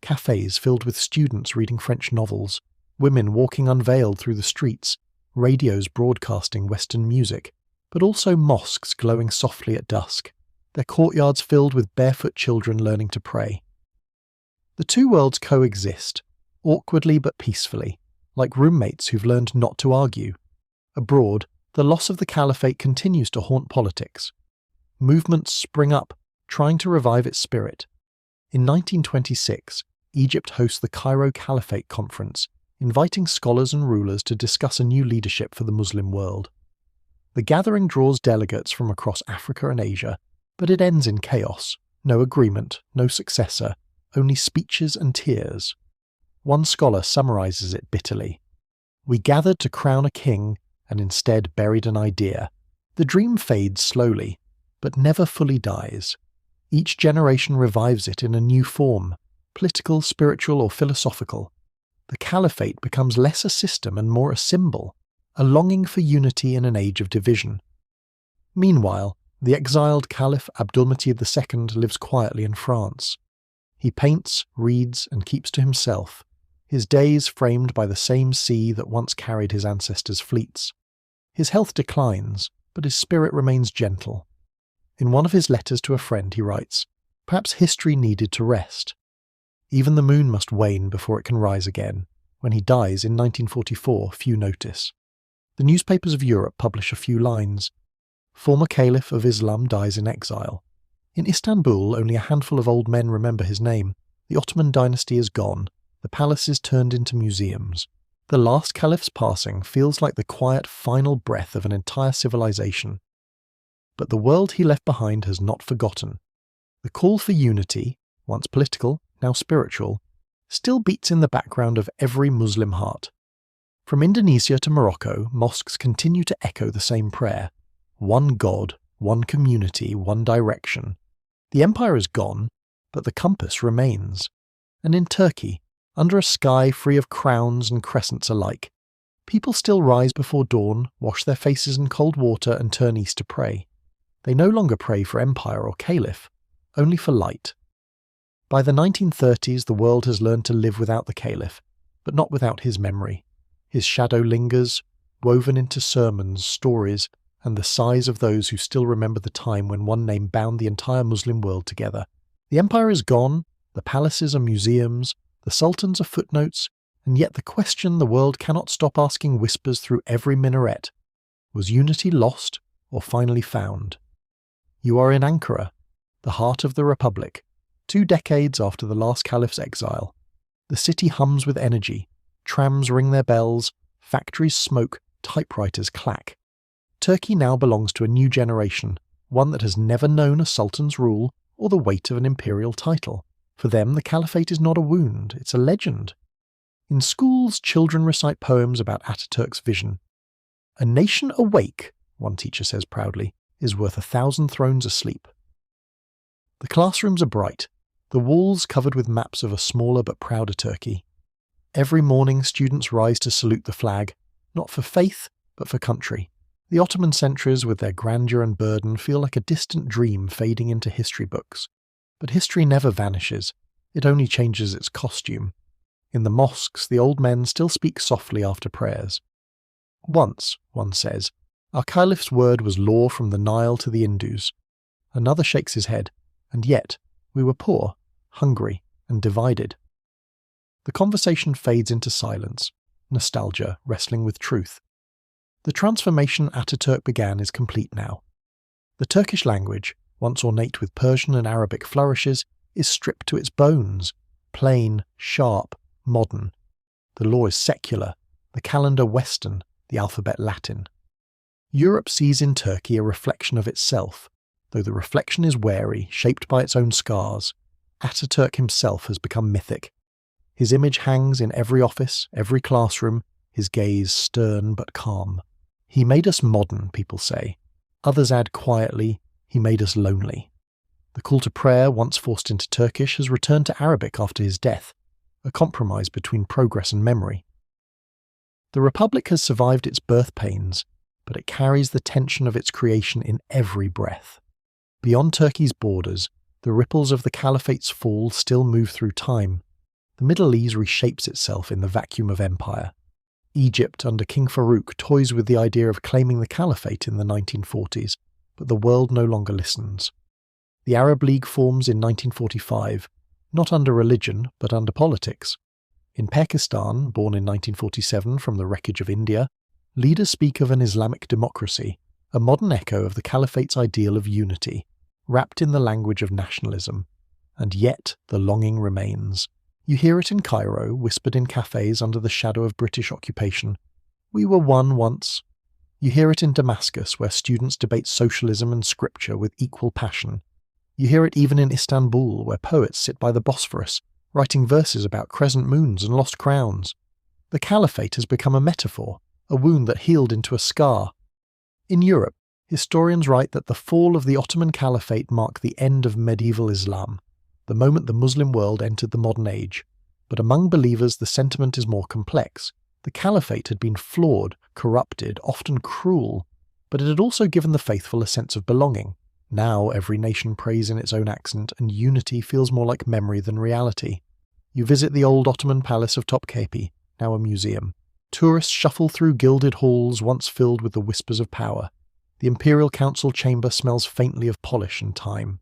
Cafes filled with students reading French novels, women walking unveiled through the streets, radios broadcasting Western music, but also mosques glowing softly at dusk, their courtyards filled with barefoot children learning to pray. The two worlds coexist, awkwardly but peacefully, like roommates who've learned not to argue. Abroad, the loss of the caliphate continues to haunt politics. Movements spring up, trying to revive its spirit. In 1926, Egypt hosts the Cairo Caliphate Conference, inviting scholars and rulers to discuss a new leadership for the Muslim world. The gathering draws delegates from across Africa and Asia, but it ends in chaos. No agreement, no successor, only speeches and tears. One scholar summarizes it bitterly. "We gathered to crown a king and instead buried an idea. The dream fades slowly, but never fully dies. Each generation revives it in a new form, political, spiritual, or philosophical. The caliphate becomes less a system and more a symbol, a longing for unity in an age of division." Meanwhile, the exiled Caliph Abdulmajid II lives quietly in France. He paints, reads, and keeps to himself, his days framed by the same sea that once carried his ancestors' fleets. His health declines, but his spirit remains gentle. In one of his letters to a friend he writes, "Perhaps history needed to rest. Even the moon must wane before it can rise again." When he dies in 1944, few notice. The newspapers of Europe publish a few lines. Former Caliph of Islam dies in exile. In Istanbul, only a handful of old men remember his name. The Ottoman dynasty is gone, the palaces turned into museums. The last caliph's passing feels like the quiet final breath of an entire civilization. But the world he left behind has not forgotten. The call for unity, once political, now spiritual, still beats in the background of every Muslim heart. From Indonesia to Morocco, mosques continue to echo the same prayer. One God, one community, one direction. The empire is gone, but the compass remains. And in Turkey, under a sky free of crowns and crescents alike, people still rise before dawn, wash their faces in cold water and turn east to pray. They no longer pray for empire or caliph, only for light. By the 1930s, the world has learned to live without the caliph, but not without his memory. His shadow lingers, woven into sermons, stories, and the sighs of those who still remember the time when one name bound the entire Muslim world together. The empire is gone, the palaces are museums, the sultans are footnotes, and yet the question the world cannot stop asking whispers through every minaret: was unity lost or finally found? You are in Ankara, the heart of the Republic, 2 decades after the last caliph's exile. The city hums with energy, trams ring their bells, factories smoke, typewriters clack. Turkey now belongs to a new generation, one that has never known a sultan's rule or the weight of an imperial title. For them, the caliphate is not a wound, it's a legend. In schools, children recite poems about Ataturk's vision. "A nation awake," one teacher says proudly, "is worth 1,000 thrones asleep." The classrooms are bright, the walls covered with maps of a smaller but prouder Turkey. Every morning students rise to salute the flag, not for faith, but for country. The Ottoman centuries, with their grandeur and burden, feel like a distant dream fading into history books. But history never vanishes, it only changes its costume. In the mosques, the old men still speak softly after prayers. Once, one says, our caliph's word was law from the Nile to the Indus. Another shakes his head, and yet we were poor, hungry, and divided. The conversation fades into silence, nostalgia wrestling with truth. The transformation Ataturk began is complete now. The Turkish language, once ornate with Persian and Arabic flourishes, is stripped to its bones, plain, sharp, modern. The law is secular, the calendar Western, the alphabet Latin. Europe sees in Turkey a reflection of itself, though the reflection is wary, shaped by its own scars. Ataturk himself has become mythic. His image hangs in every office, every classroom, his gaze stern but calm. He made us modern, people say. Others add quietly, he made us lonely. The call to prayer, once forced into Turkish, has returned to Arabic after his death, a compromise between progress and memory. The Republic has survived its birth pains, but it carries the tension of its creation in every breath. Beyond Turkey's borders, the ripples of the Caliphate's fall still move through time. The Middle East reshapes itself in the vacuum of empire. Egypt under King Farouk toys with the idea of claiming the Caliphate in the 1940s, but the world no longer listens. The Arab League forms in 1945, not under religion, but under politics. In Pakistan, born in 1947 from the wreckage of India, leaders speak of an Islamic democracy, a modern echo of the Caliphate's ideal of unity, wrapped in the language of nationalism. And yet the longing remains. You hear it in Cairo, whispered in cafes under the shadow of British occupation. We were one once. You hear it in Damascus, where students debate socialism and scripture with equal passion. You hear it even in Istanbul, where poets sit by the Bosphorus, writing verses about crescent moons and lost crowns. The Caliphate has become a metaphor, a wound that healed into a scar. In Europe, historians write that the fall of the Ottoman Caliphate marked the end of medieval Islam, the moment the Muslim world entered the modern age. But among believers the sentiment is more complex. The Caliphate had been flawed, corrupted, often cruel, but it had also given the faithful a sense of belonging. Now every nation prays in its own accent, and unity feels more like memory than reality. You visit the old Ottoman palace of Topkapi, now a museum. Tourists shuffle through gilded halls once filled with the whispers of power. The imperial council chamber smells faintly of polish and time.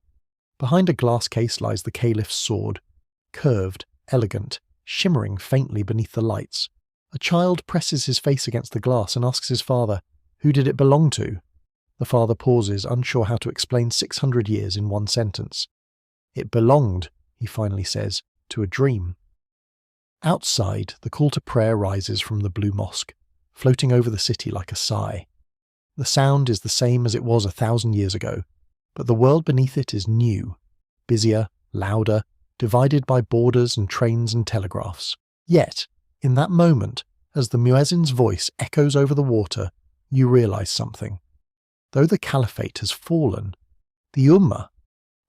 Behind a glass case lies the caliph's sword, curved, elegant, shimmering faintly beneath the lights. A child presses his face against the glass and asks his father, "Who did it belong to?" The father pauses, unsure how to explain 600 years in one sentence. "It belonged," he finally says, "to a dream." Outside, the call to prayer rises from the Blue Mosque, floating over the city like a sigh. The sound is the same as it was 1,000 years ago, but the world beneath it is new, busier, louder, divided by borders and trains and telegraphs. Yet, in that moment, as the muezzin's voice echoes over the water, you realize something. Though the Caliphate has fallen, the Ummah,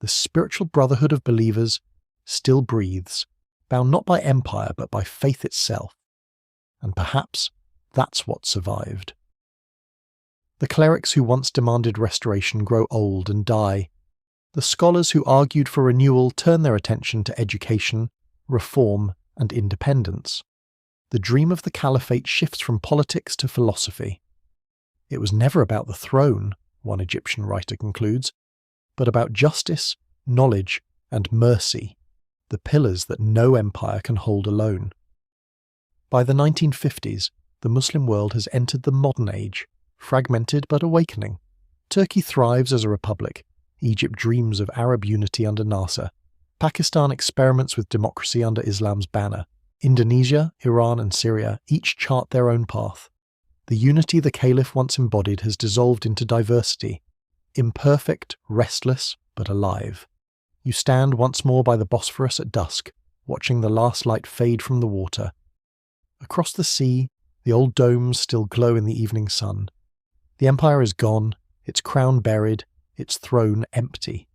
the spiritual brotherhood of believers, still breathes, bound not by empire but by faith itself. And perhaps that's what survived. The clerics who once demanded restoration grow old and die. The scholars who argued for renewal turn their attention to education, reform, and independence. The dream of the Caliphate shifts from politics to philosophy. It was never about the throne, one Egyptian writer concludes, but about justice, knowledge, and mercy, the pillars that no empire can hold alone. By the 1950s, the Muslim world has entered the modern age, fragmented but awakening. Turkey thrives as a republic. Egypt dreams of Arab unity under Nasser. Pakistan experiments with democracy under Islam's banner. Indonesia, Iran, and Syria each chart their own path. The unity the Caliph once embodied has dissolved into diversity, imperfect, restless, but alive. You stand once more by the Bosphorus at dusk, watching the last light fade from the water. Across the sea, the old domes still glow in the evening sun. The empire is gone, its crown buried, its throne empty.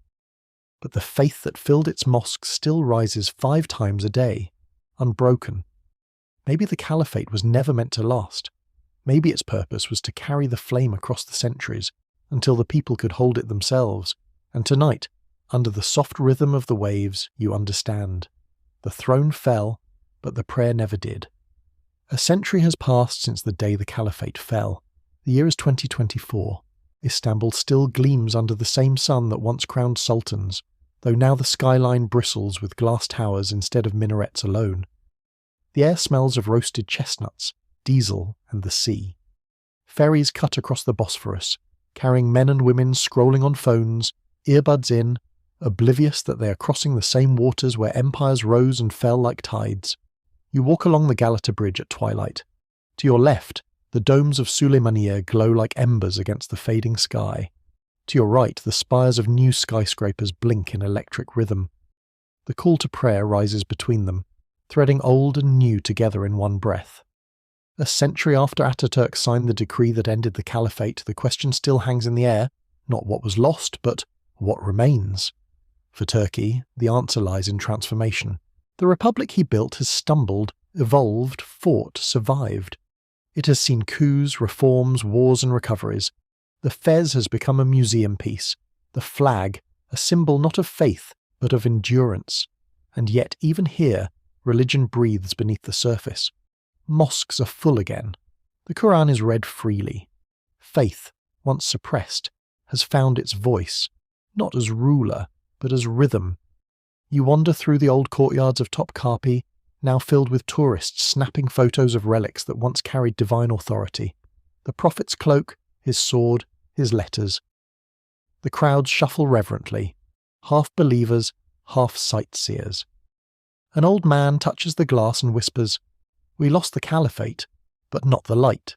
But the faith that filled its mosques still rises 5 times a day, unbroken. Maybe the Caliphate was never meant to last. Maybe its purpose was to carry the flame across the centuries until the people could hold it themselves. And tonight, under the soft rhythm of the waves, you understand. The throne fell, but the prayer never did. A century has passed since the day the Caliphate fell. The year is 2024. Istanbul still gleams under the same sun that once crowned sultans, though now the skyline bristles with glass towers instead of minarets alone. The air smells of roasted chestnuts, diesel, and the sea. Ferries cut across the Bosphorus, carrying men and women scrolling on phones, earbuds in, oblivious that they are crossing the same waters where empires rose and fell like tides. You walk along the Galata Bridge at twilight. To your left, the domes of Suleymaniye glow like embers against the fading sky. To your right, the spires of new skyscrapers blink in electric rhythm. The call to prayer rises between them, threading old and new together in one breath. A century after Atatürk signed the decree that ended the Caliphate, the question still hangs in the air, not what was lost, but what remains. For Turkey, the answer lies in transformation. The republic he built has stumbled, evolved, fought, survived. It has seen coups, reforms, wars and recoveries. The fez has become a museum piece, the flag, a symbol not of faith, but of endurance. And yet, even here, religion breathes beneath the surface. Mosques are full again. The Quran is read freely. Faith, once suppressed, has found its voice, not as ruler, but as rhythm. You wander through the old courtyards of Topkapi, now filled with tourists snapping photos of relics that once carried divine authority. The prophet's cloak, his sword, his letters. The crowds shuffle reverently, half believers, half sightseers. An old man touches the glass and whispers, "We lost the caliphate, but not the light."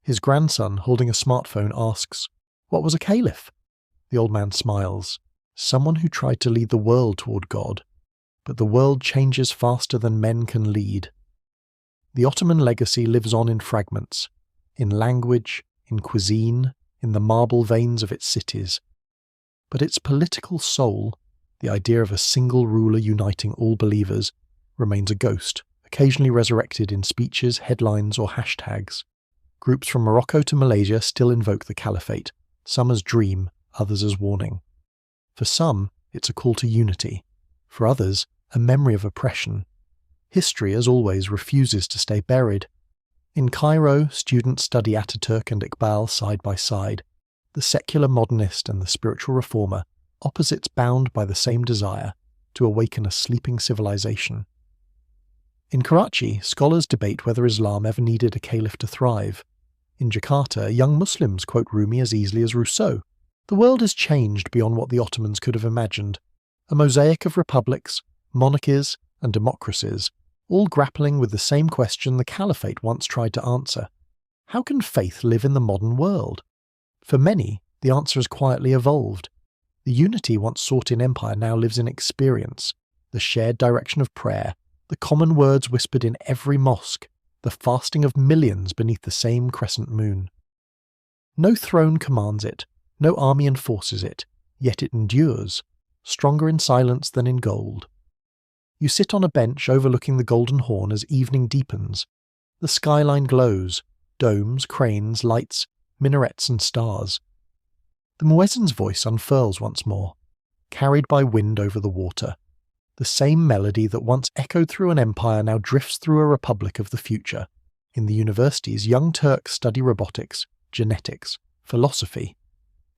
His grandson, holding a smartphone, asks, "What was a caliph?" The old man smiles. Someone who tried to lead the world toward God, but the world changes faster than men can lead. The Ottoman legacy lives on in fragments, in language, in cuisine, in the marble veins of its cities. But its political soul, the idea of a single ruler uniting all believers, remains a ghost, occasionally resurrected in speeches, headlines, or hashtags. Groups from Morocco to Malaysia still invoke the caliphate, some as dream, others as warning. For some, it's a call to unity. For others, a memory of oppression. History, as always, refuses to stay buried. In Cairo, students study Atatürk and Iqbal side by side, the secular modernist and the spiritual reformer, opposites bound by the same desire, to awaken a sleeping civilization. In Karachi, scholars debate whether Islam ever needed a caliph to thrive. In Jakarta, young Muslims quote Rumi as easily as Rousseau. The world has changed beyond what the Ottomans could have imagined. A mosaic of republics, monarchies, and democracies, all grappling with the same question the caliphate once tried to answer. How can faith live in the modern world? For many, the answer has quietly evolved. The unity once sought in empire now lives in experience, the shared direction of prayer, the common words whispered in every mosque, the fasting of millions beneath the same crescent moon. No throne commands it, no army enforces it, yet it endures, stronger in silence than in gold. You sit on a bench overlooking the Golden Horn as evening deepens. The skyline glows, domes, cranes, lights, minarets and stars. The muezzin's voice unfurls once more, carried by wind over the water. The same melody that once echoed through an empire now drifts through a republic of the future. In the universities, young Turks study robotics, genetics, philosophy.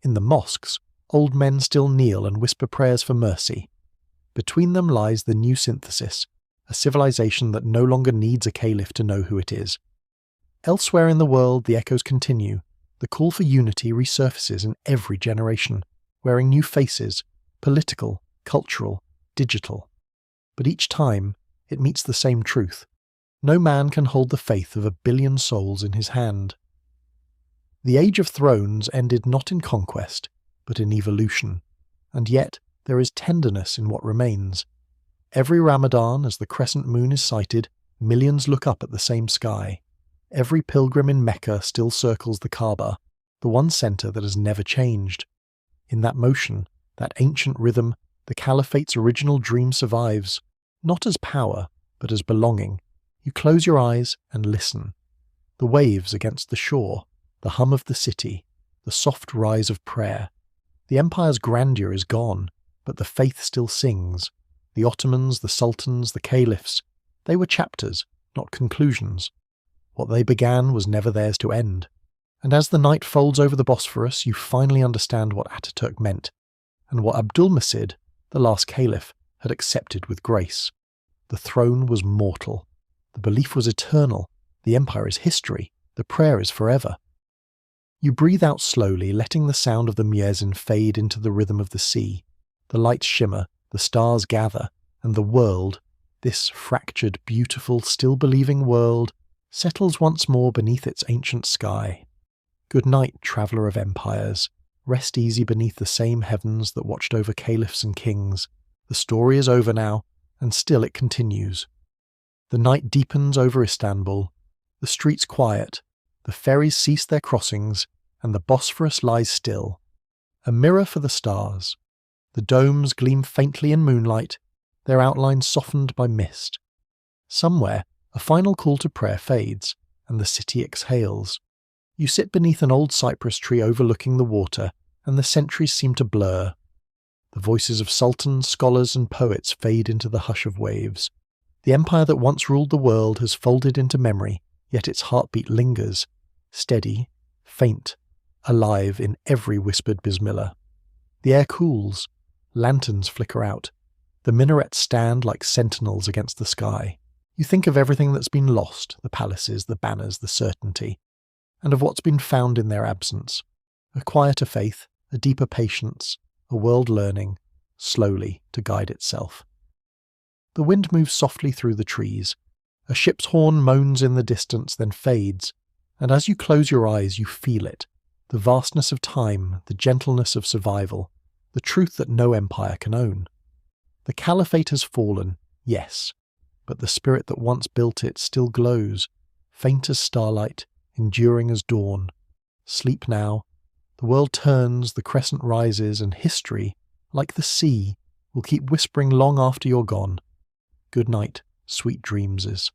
In the mosques, old men still kneel and whisper prayers for mercy. Between them lies the new synthesis, a civilization that no longer needs a caliph to know who it is. Elsewhere in the world, the echoes continue. The call for unity resurfaces in every generation, wearing new faces, political, cultural, digital. But each time, it meets the same truth. No man can hold the faith of 1 billion souls in his hand. The Age of Thrones ended not in conquest, but in evolution. And yet, there is tenderness in what remains. Every Ramadan, as the crescent moon is sighted, millions look up at the same sky. Every pilgrim in Mecca still circles the Kaaba, the one centre that has never changed. In that motion, that ancient rhythm, the Caliphate's original dream survives, not as power, but as belonging. You close your eyes and listen. The waves against the shore, the hum of the city, the soft rise of prayer. The empire's grandeur is gone, but the faith still sings. The Ottomans, the sultans, the caliphs, they were chapters, not conclusions. What they began was never theirs to end. And as the night folds over the Bosphorus, you finally understand what Atatürk meant, and what Abdülmecid, the last caliph, had accepted with grace. The throne was mortal. The belief was eternal. The empire is history. The prayer is forever. You breathe out slowly, letting the sound of the muezzin fade into the rhythm of the sea. The lights shimmer, the stars gather, and the world, this fractured, beautiful, still-believing world, settles once more beneath its ancient sky. Good night, traveller of empires. Rest easy beneath the same heavens that watched over caliphs and kings. The story is over now, and still it continues. The night deepens over Istanbul. The streets quiet. The ferries cease their crossings, and the Bosphorus lies still. A mirror for the stars. The domes gleam faintly in moonlight, their outlines softened by mist. Somewhere, a final call to prayer fades, and the city exhales. You sit beneath an old cypress tree overlooking the water, and the centuries seem to blur. The voices of sultans, scholars, and poets fade into the hush of waves. The empire that once ruled the world has folded into memory, yet its heartbeat lingers, steady, faint, alive in every whispered bismillah. The air cools. Lanterns flicker out. The minarets stand like sentinels against the sky. You think of everything that's been lost, the palaces, the banners, the certainty, and of what's been found in their absence. A quieter faith, a deeper patience, a world learning, slowly, to guide itself. The wind moves softly through the trees. A ship's horn moans in the distance, then fades, and as you close your eyes you feel it, the vastness of time, the gentleness of survival, the truth that no empire can own. The caliphate has fallen, yes, but the spirit that once built it still glows, faint as starlight, enduring as dawn. Sleep now. The world turns, the crescent rises, and history, like the sea, will keep whispering long after you're gone. Good night, sweet dreamses.